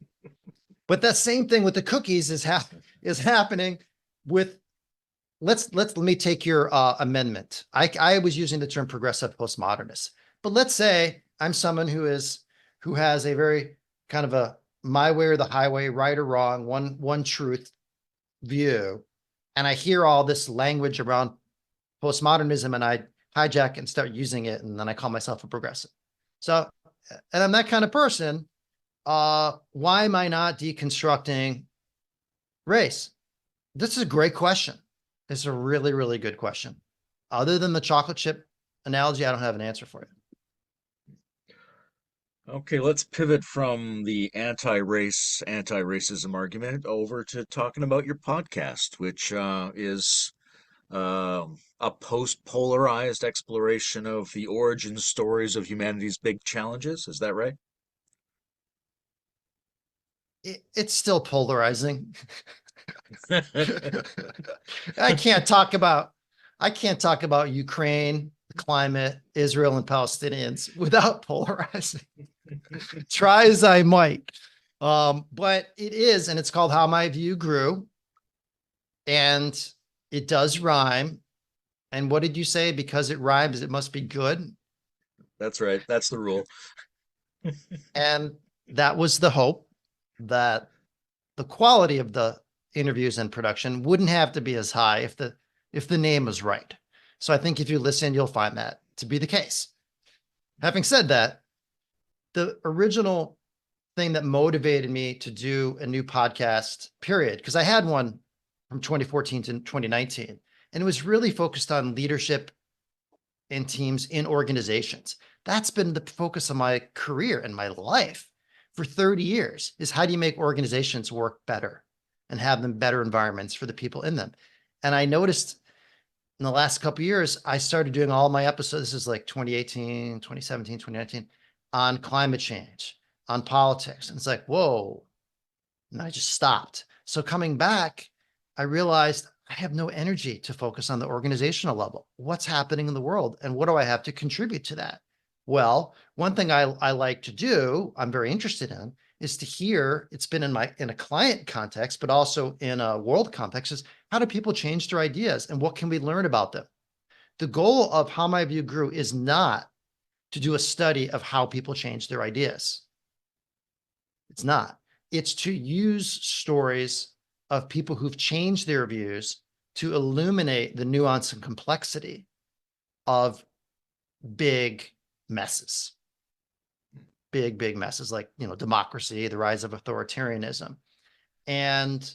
Speaker 2: But that same thing with the cookies is happening with let me take your amendment. I was using the term progressive postmodernist, but let's say I'm someone who has a very kind of a my way or the highway, right or wrong, one truth view, and I hear all this language around postmodernism, and I hijack and start using it, and then I call myself a progressive. So, and I'm that kind of person. Why am I not deconstructing race? This is a great question. It's a really, really good question. Other than the chocolate chip analogy, I don't have an answer for you.
Speaker 1: Okay, let's pivot from the anti-racism argument over to talking about your podcast, which is a post-polarized exploration of the origin stories of humanity's big challenges. Is that right?
Speaker 2: It's still polarizing. I can't talk about I can't talk about Ukraine, the climate, Israel, and Palestinians without polarizing. Try as I might. But it is, and it's called How My View Grew, and it does rhyme. And what did you say? Because it rhymes, it must be good.
Speaker 1: That's right. That's the rule.
Speaker 2: And that was the hope that the quality of the interviews and production wouldn't have to be as high if the name was right. So I think if you listen, you'll find that to be the case. Having said that, the original thing that motivated me to do a new podcast, period, because I had one from 2014 to 2019. And it was really focused on leadership in teams in organizations. That's been the focus of my career and my life for 30 years, is how do you make organizations work better and have them better environments for the people in them. And I noticed in the last couple of years, I started doing all my episodes. This is like 2018, 2017, 2019, on climate change, on politics. And it's like, whoa. And I just stopped. So coming back, I realized I have no energy to focus on the organizational level. What's happening in the world? And what do I have to contribute to that? Well, one thing I like to do, I'm very interested in, is to hear, it's been in a client context, but also in a world context, is how do people change their ideas and what can we learn about them? The goal of How My View Grew is not to do a study of how people change their ideas. It's not. It's to use stories of people who've changed their views to illuminate the nuance and complexity of big messes. Big messes like, democracy, the rise of authoritarianism. And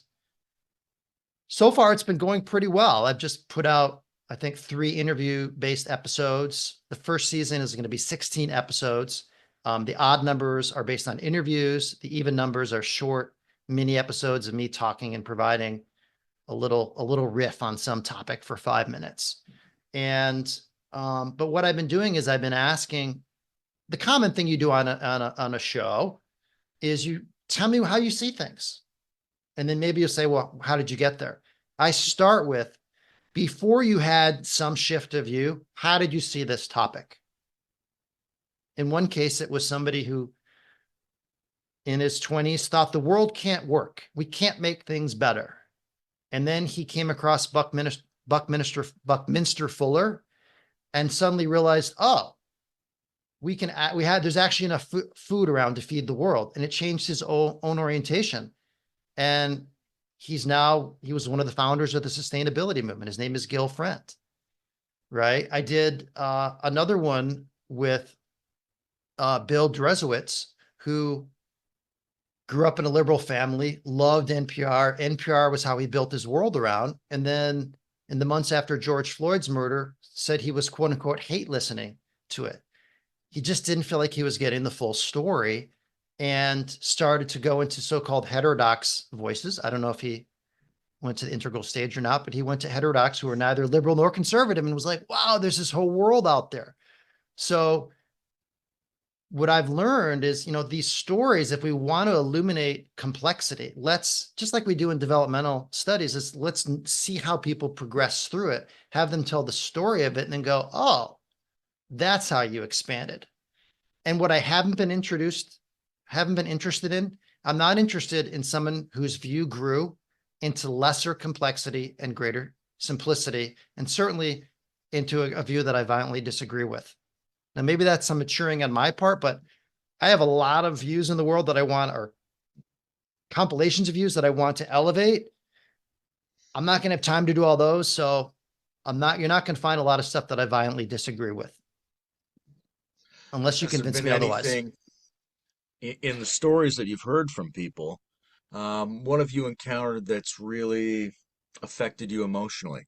Speaker 2: so far it's been going pretty well. I've just put out, I think, 3 interview-based episodes. The first season is going to be 16 episodes. The odd numbers are based on interviews. The even numbers are short mini episodes of me talking and providing a little riff on some topic for 5 minutes. And but what I've been doing is I've been asking, the common thing you do on a show is you tell me how you see things. And then maybe you'll say, well, how did you get there? I start with, before you had some shift of view, how did you see this topic? In one case, it was somebody who in his 20s thought the world can't work. We can't make things better. And then he came across Buckminster Fuller and suddenly realized, oh, there's actually enough food around to feed the world. And it changed his own orientation. And he was one of the founders of the sustainability movement. His name is Gil Friend, right? I did another one with Bill Dresowitz, who grew up in a liberal family, loved NPR. NPR was how he built his world around. And then in the months after George Floyd's murder, said he was, quote unquote, hate listening to it. He just didn't feel like he was getting the full story and started to go into so-called heterodox voices. I don't know if he went to the integral stage or not, but he went to heterodox who were neither liberal nor conservative and was like, wow, there's this whole world out there. So what I've learned is, these stories, if we want to illuminate complexity, let's, just like we do in developmental studies, let's see how people progress through it, have them tell the story of it and then go, oh, that's how you expanded. And what I haven't been interested in, I'm not interested in someone whose view grew into lesser complexity and greater simplicity, and certainly into a view that I violently disagree with. Now, maybe that's some maturing on my part, but I have a lot of views in the world that I want, or compilations of views that I want to elevate. I'm not going to have time to do all those. So you're not going to find a lot of stuff that I violently disagree with, unless you
Speaker 1: Has there
Speaker 2: convince
Speaker 1: been
Speaker 2: me otherwise.
Speaker 1: anything in the stories that you've heard from people, what have you encountered that's really affected you emotionally?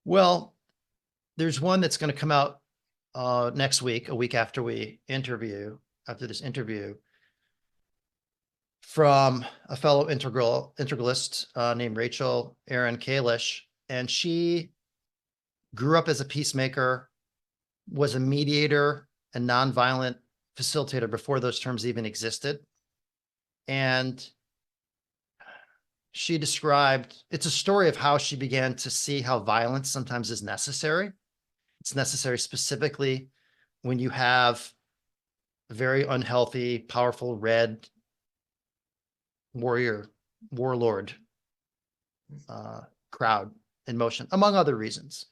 Speaker 2: Well, there's one that's going to come out next week, a week after after this interview, from a fellow integralist named Rachel Aaron Kalish. And she grew up as a peacemaker, was a mediator and nonviolent facilitator before those terms even existed. And she described, it's a story of how she began to see how violence sometimes is necessary. It's necessary specifically when you have a very unhealthy, powerful red warlord crowd in motion, among other reasons.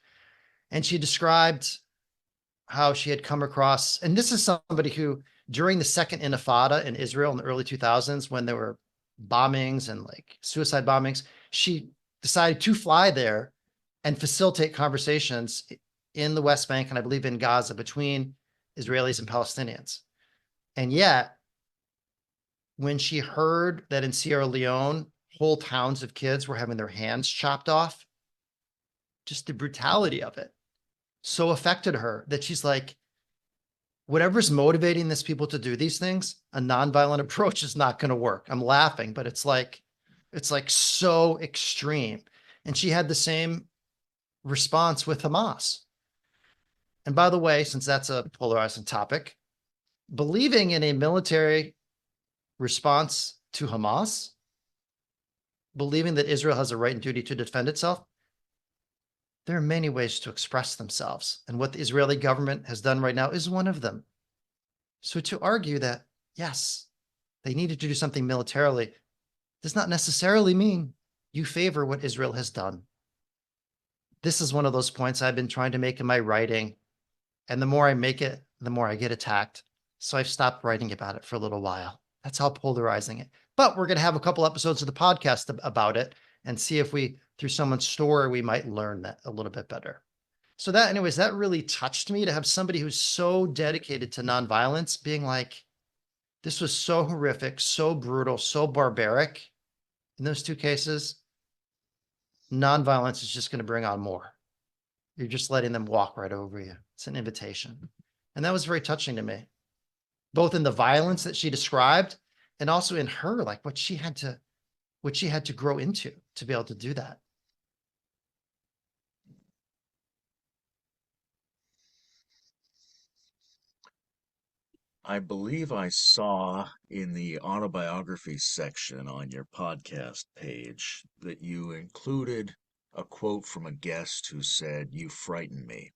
Speaker 2: And she described how she had come across, and this is somebody who, during the second Intifada in Israel in the early 2000s, when there were bombings and like suicide bombings, she decided to fly there and facilitate conversations in the West Bank, and I believe in Gaza, between Israelis and Palestinians. And yet, when she heard that in Sierra Leone, whole towns of kids were having their hands chopped off. Just the brutality of it so affected her that she's like, whatever's motivating this people to do these things, a nonviolent approach is not going to work. I'm laughing, but it's like so extreme. And she had the same response with Hamas. And by the way, since that's a polarizing topic, believing in a military response to Hamas, believing that Israel has a right and duty to defend itself, there are many ways to express themselves. And what the Israeli government has done right now is one of them. So to argue that, yes, they needed to do something militarily does not necessarily mean you favor what Israel has done. This is one of those points I've been trying to make in my writing. And the more I make it, the more I get attacked. So I've stopped writing about it for a little while. That's how polarizing it. But we're going to have a couple episodes of the podcast about it and see if we, through someone's story, we might learn that a little bit better. So that, anyways, that really touched me to have somebody who's so dedicated to nonviolence being like, this was so horrific, so brutal, so barbaric. In those two cases, nonviolence is just going to bring on more. You're just letting them walk right over you. It's an invitation. And that was very touching to me, both in the violence that she described and also in her, like what she had to grow into to be able to do that.
Speaker 1: I believe I saw in the autobiography section on your podcast page that you included a quote from a guest who said, "You frighten me."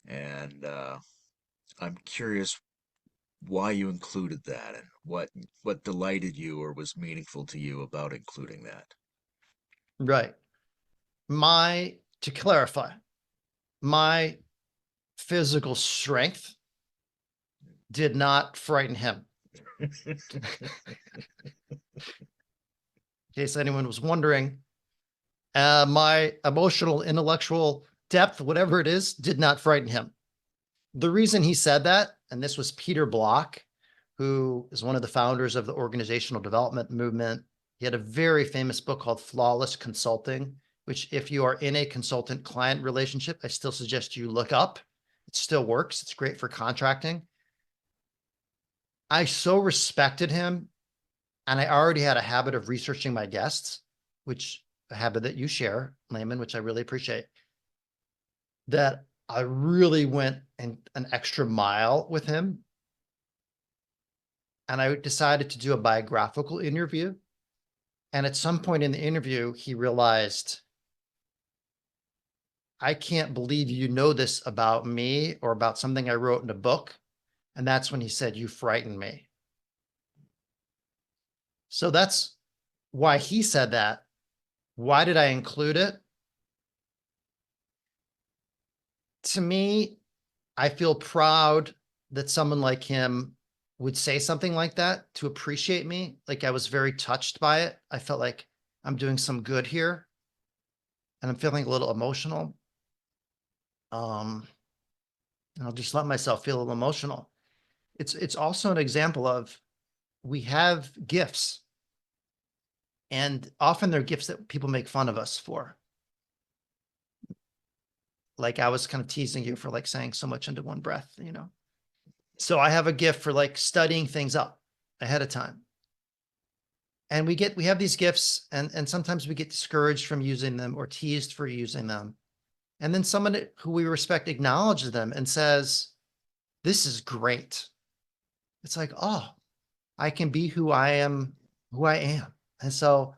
Speaker 1: And I'm curious why you included that and what delighted you or was meaningful to you about including that.
Speaker 2: Right. To clarify, my physical strength did not frighten him. In case anyone was wondering, my emotional, intellectual depth, whatever it is, did not frighten him. The reason he said that, and this was Peter Block, who is one of the founders of the organizational development movement. He had a very famous book called Flawless Consulting, which if you are in a consultant-client relationship, I still suggest you look up. It still works. It's great for contracting. I so respected him, and I already had a habit of researching my guests, which a habit that you share, Layman, which I really appreciate, that I really went an extra mile with him. And I decided to do a biographical interview. And at some point in the interview, he realized, I can't believe you know this about me or about something I wrote in a book. And that's when he said, "You frighten me." So that's why he said that. Why did I include it? To me, I feel proud that someone like him would say something like that to appreciate me. Like I was very touched by it. I felt like I'm doing some good here and I'm feeling a little emotional. And I'll just let myself feel a little emotional. It's also an example of we have gifts, and often they're gifts that people make fun of us for. Like I was kind of teasing you for like saying so much into one breath, you know. So I have a gift for like studying things up ahead of time. And we have these gifts, and sometimes we get discouraged from using them or teased for using them. And then someone who we respect acknowledges them and says, "This is great." It's like, oh, I can be who I am, who I am. And so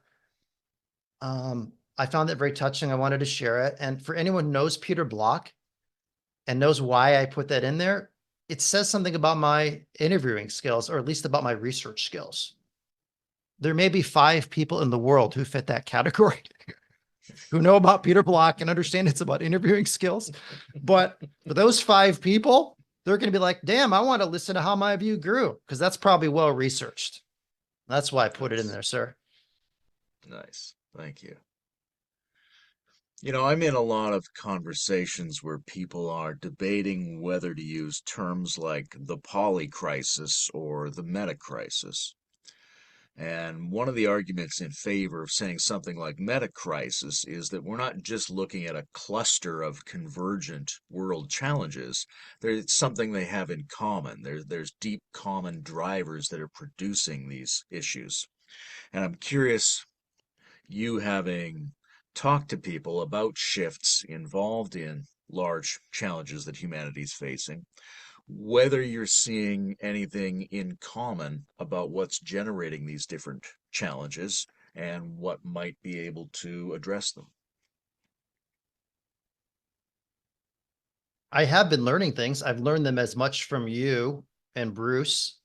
Speaker 2: I found that very touching. I wanted to share it. And for anyone who knows Peter Block and knows why I put that in there, it says something about my interviewing skills, or at least about my research skills. There may be 5 people in the world who fit that category, who know about Peter Block and understand it's about interviewing skills. But for those 5 people, they're going to be like, damn, I want to listen to how my view grew, because that's probably well researched. That's why I put it in
Speaker 1: Nice.
Speaker 2: there, sir.
Speaker 1: Nice. Thank you. You know, I'm in a lot of conversations where people are debating whether to use terms like the poly crisis or the meta crisis. And one of the arguments in favor of saying something like meta-crisis is that we're not just looking at a cluster of convergent world challenges. There's something they have in common. There's deep common drivers that are producing these issues. And I'm curious, you having talked to people about shifts involved in large challenges that humanity's facing, whether you're seeing anything in common about what's generating these different challenges and what might be able to address them.
Speaker 2: I have been learning things. I've learned them as much from you and Bruce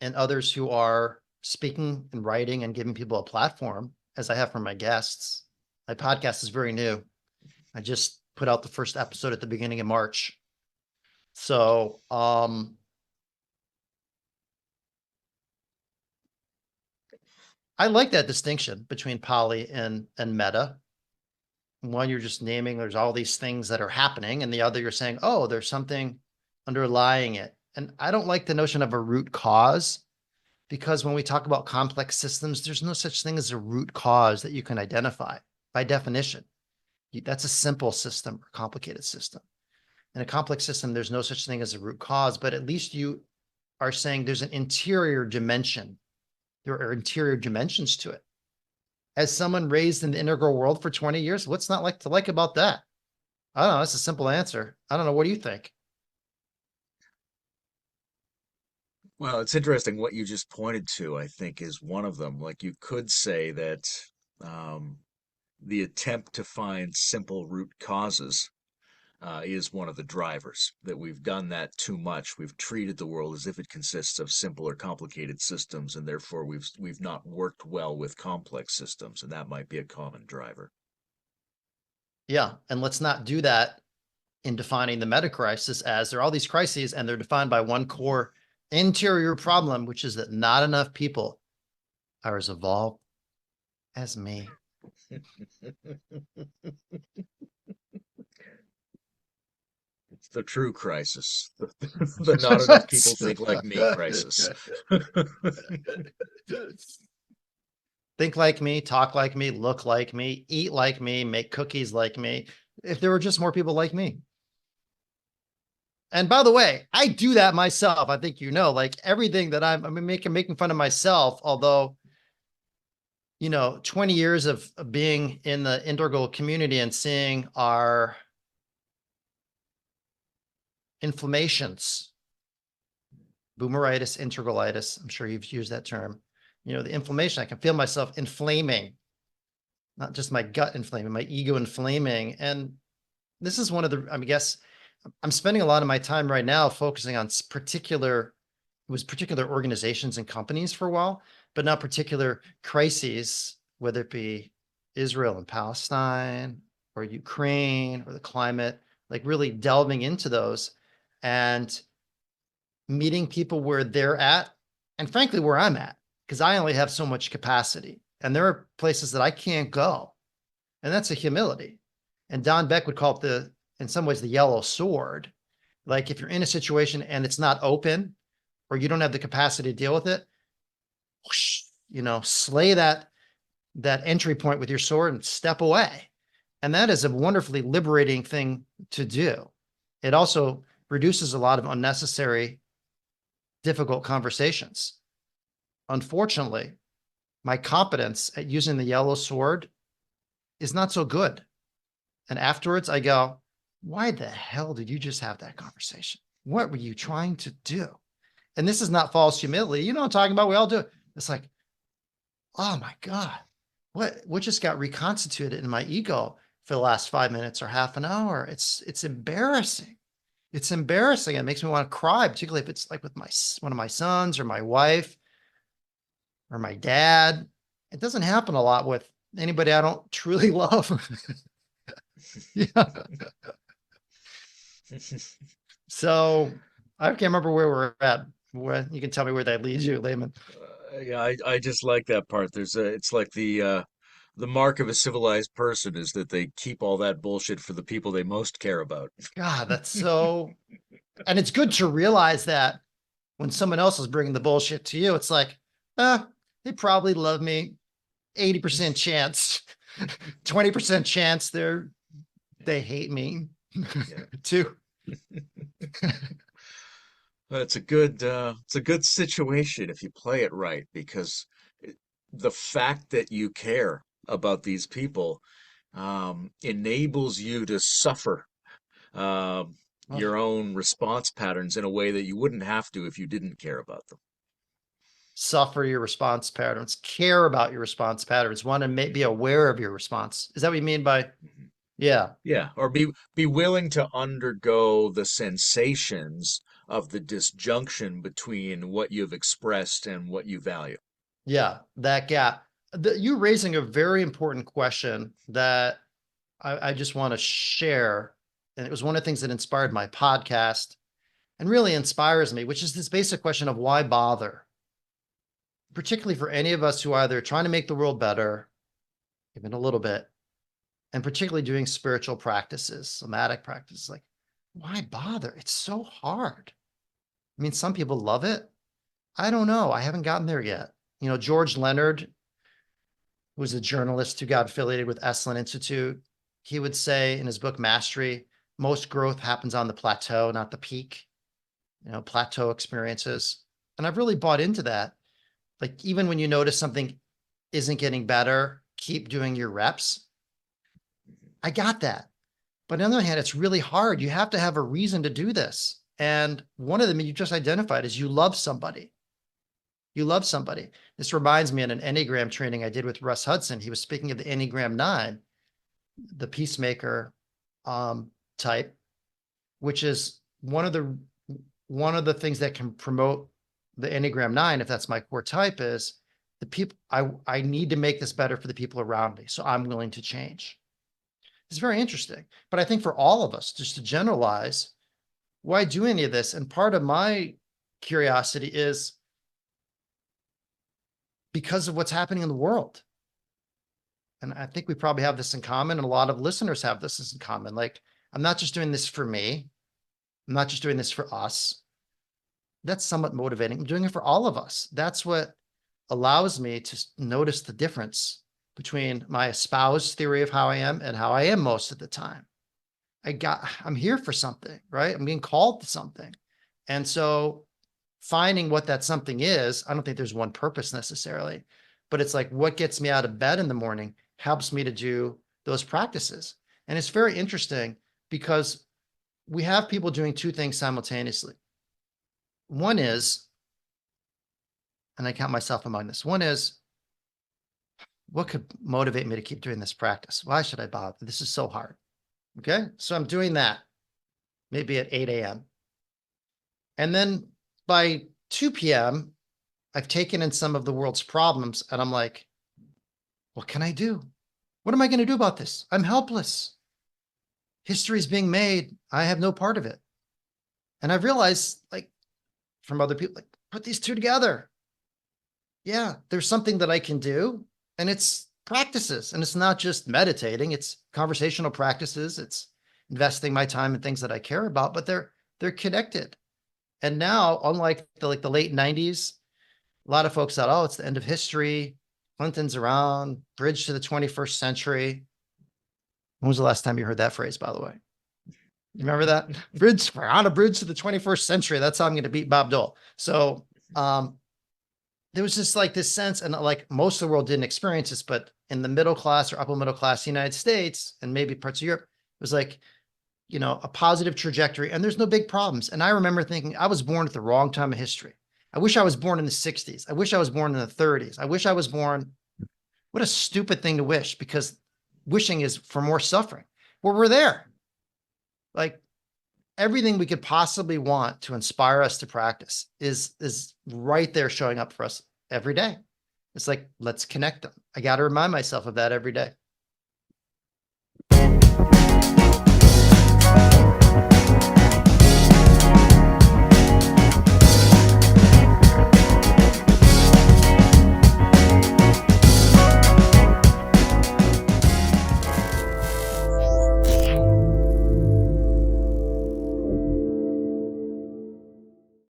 Speaker 2: and others who are speaking and writing and giving people a platform as I have from my guests. My podcast is very new. I just put out the first episode at the beginning of March. So, I like that distinction between poly and meta. One, you're just naming there's all these things that are happening, and the other, you're saying, oh, there's something underlying it. And I don't like the notion of a root cause, because when we talk about complex systems, there's no such thing as a root cause that you can identify by definition. That's a simple system or complicated system. In a complex system, there's no such thing as a root cause, but at least you are saying there's an interior dimension. There are interior dimensions to it. As someone raised in the integral world for 20 years, what's not like to like about that? I don't know. That's a simple answer. I don't know. What do you think?
Speaker 1: Well, it's interesting what you just pointed to, I think, is one of them. Like you could say that um, the attempt to find simple root causes is one of the drivers, that we've done that too much. We've treated the world as if it consists of simple or complicated systems, and therefore we've not worked well with complex systems, and that might be a common driver.
Speaker 2: Yeah. And let's not do that in defining the meta crisis as there are all these crises and they're defined by one core interior problem, which is that not enough people are as evolved as me.
Speaker 1: It's the true crisis, the not enough people think like me crisis.
Speaker 2: Think like me, talk like me, look like me, eat like me, make cookies like me. If there were just more people like me. And by the way, I do that myself. I think like everything that I'm making fun of myself, although 20 years of being in the integral community and seeing our inflammations, boomeritis, integralitis. I'm sure you've used that term. The inflammation, I can feel myself inflaming, not just my gut inflaming, my ego inflaming. And this is one of the, I guess I'm spending a lot of my time right now focusing on particular organizations and companies for a while, but not particular crises, whether it be Israel and Palestine or Ukraine or the climate, like really delving into those and meeting people where they're at, and frankly, where I'm at, because I only have so much capacity. And there are places that I can't go. And that's a humility. And Don Beck would call it in some ways, the yellow sword. Like if you're in a situation and it's not open or you don't have the capacity to deal with it, whoosh, slay that entry point with your sword and step away. And that is a wonderfully liberating thing to do. It also reduces a lot of unnecessary, difficult conversations. Unfortunately, my competence at using the yellow sword is not so good. And afterwards I go, why the hell did you just have that conversation? What were you trying to do? And this is not false humility. You know what I'm talking about? We all do it. It's like, oh my God, what just got reconstituted in my ego for the last 5 minutes or half an hour? It's embarrassing. It's embarrassing. It makes me want to cry, particularly if it's like with one of my sons or my wife or my dad. It doesn't happen a lot with anybody I don't truly love. Yeah. So I can't remember where we're at. You can tell me where that leads you, Layman.
Speaker 1: Yeah, I just like that part. It's like the mark of a civilized person is that they keep all that bullshit for the people they most care about.
Speaker 2: God, that's so, and it's good to realize that when someone else is bringing the bullshit to you, it's like, They probably love me. 80% chance, 20% chance they hate me
Speaker 1: Yeah.
Speaker 2: too.
Speaker 1: But it's a good situation if you play it right, because it, the fact that you care about these people enables you to suffer
Speaker 2: Oh,
Speaker 1: your own response patterns in a way that you wouldn't have to if you didn't care about them.
Speaker 2: suffer your response patterns, care about your response patterns, want to be aware of your response. Is that what you mean by,
Speaker 1: Mhm.
Speaker 2: yeah,
Speaker 1: Yeah, or be willing to undergo the sensations of the disjunction between what you've expressed and what you value.
Speaker 2: yeah, that gap. You're raising a very important question that I just want to share. And it was one of the things that inspired my podcast and really inspires me, which is this basic question of why bother? Particularly for any of us who are either trying to make the world better, even a little bit, and particularly doing spiritual practices, somatic practices, like, why bother? It's so hard. I mean, some people love it. I don't know. I haven't gotten there yet. George Leonard, who was a journalist who got affiliated with Esalen Institute, he would say in his book Mastery, most growth happens on the plateau, not the peak, plateau experiences. And I've really bought into that. Like, even when you notice something isn't getting better, keep doing your reps. I got that. But on the other hand, it's really hard. You have to have a reason to do this. And one of them you just identified is you love somebody. You love somebody. This reminds me of an Enneagram training I did with Russ Hudson. He was speaking of the Enneagram 9, the peacemaker type, which is one of the things that can promote the Enneagram 9, if that's my core type, is the people I need to make this better for the people around me. So I'm willing to change. It's very interesting. But I think for all of us, just to generalize, why do any of this? And part of my curiosity is because of what's happening in the world. And I think we probably have this in common, and a lot of listeners have this in common. Like, I'm not just doing this for me. I'm not just doing this for us. That's somewhat motivating. I'm doing it for all of us. That's what allows me to notice the difference between my espoused theory of how I am and how I am most of the time. I'm here for something, right? I'm being called to something. And so finding what that something is, I don't think there's one purpose necessarily, but it's like what gets me out of bed in the morning helps me to do those practices. And it's very interesting because we have people doing two things simultaneously. One is, and I count myself among this, one is, what could motivate me to keep doing this practice? Why should I bother? This is so hard. Okay. So I'm doing that maybe at 8 a.m. And then by 2 p.m., I've taken in some of the world's problems and I'm like, what can I do? What am I going to do about this? I'm helpless. History is being made. I have no part of it. And I've realized, like, from other people, like, put these two together. Yeah, there's something that I can do, and it's practices. And it's not just meditating, it's conversational practices. It's investing my time in things that I care about, but they're connected. And now, unlike the late 90s, a lot of folks thought, oh, it's the end of history. Clinton's around, bridge to the 21st century. When was the last time you heard that phrase, by the way? You remember that? Bridge, we're on a bridge to the 21st century. That's how I'm going to beat Bob Dole. So there was just like this sense, and like most of the world didn't experience this, but in the middle class or upper middle class United States and maybe parts of Europe, it was like, a positive trajectory and there's no big problems. And I remember thinking I was born at the wrong time of history. I wish I was born in the 60s. I wish I was born in the 30s. I wish I was born. What a stupid thing to wish, because wishing is for more suffering. Well, we're there. Like, everything we could possibly want to inspire us to practice is right there showing up for us every day. It's like, let's connect them. I got to remind myself of that every day.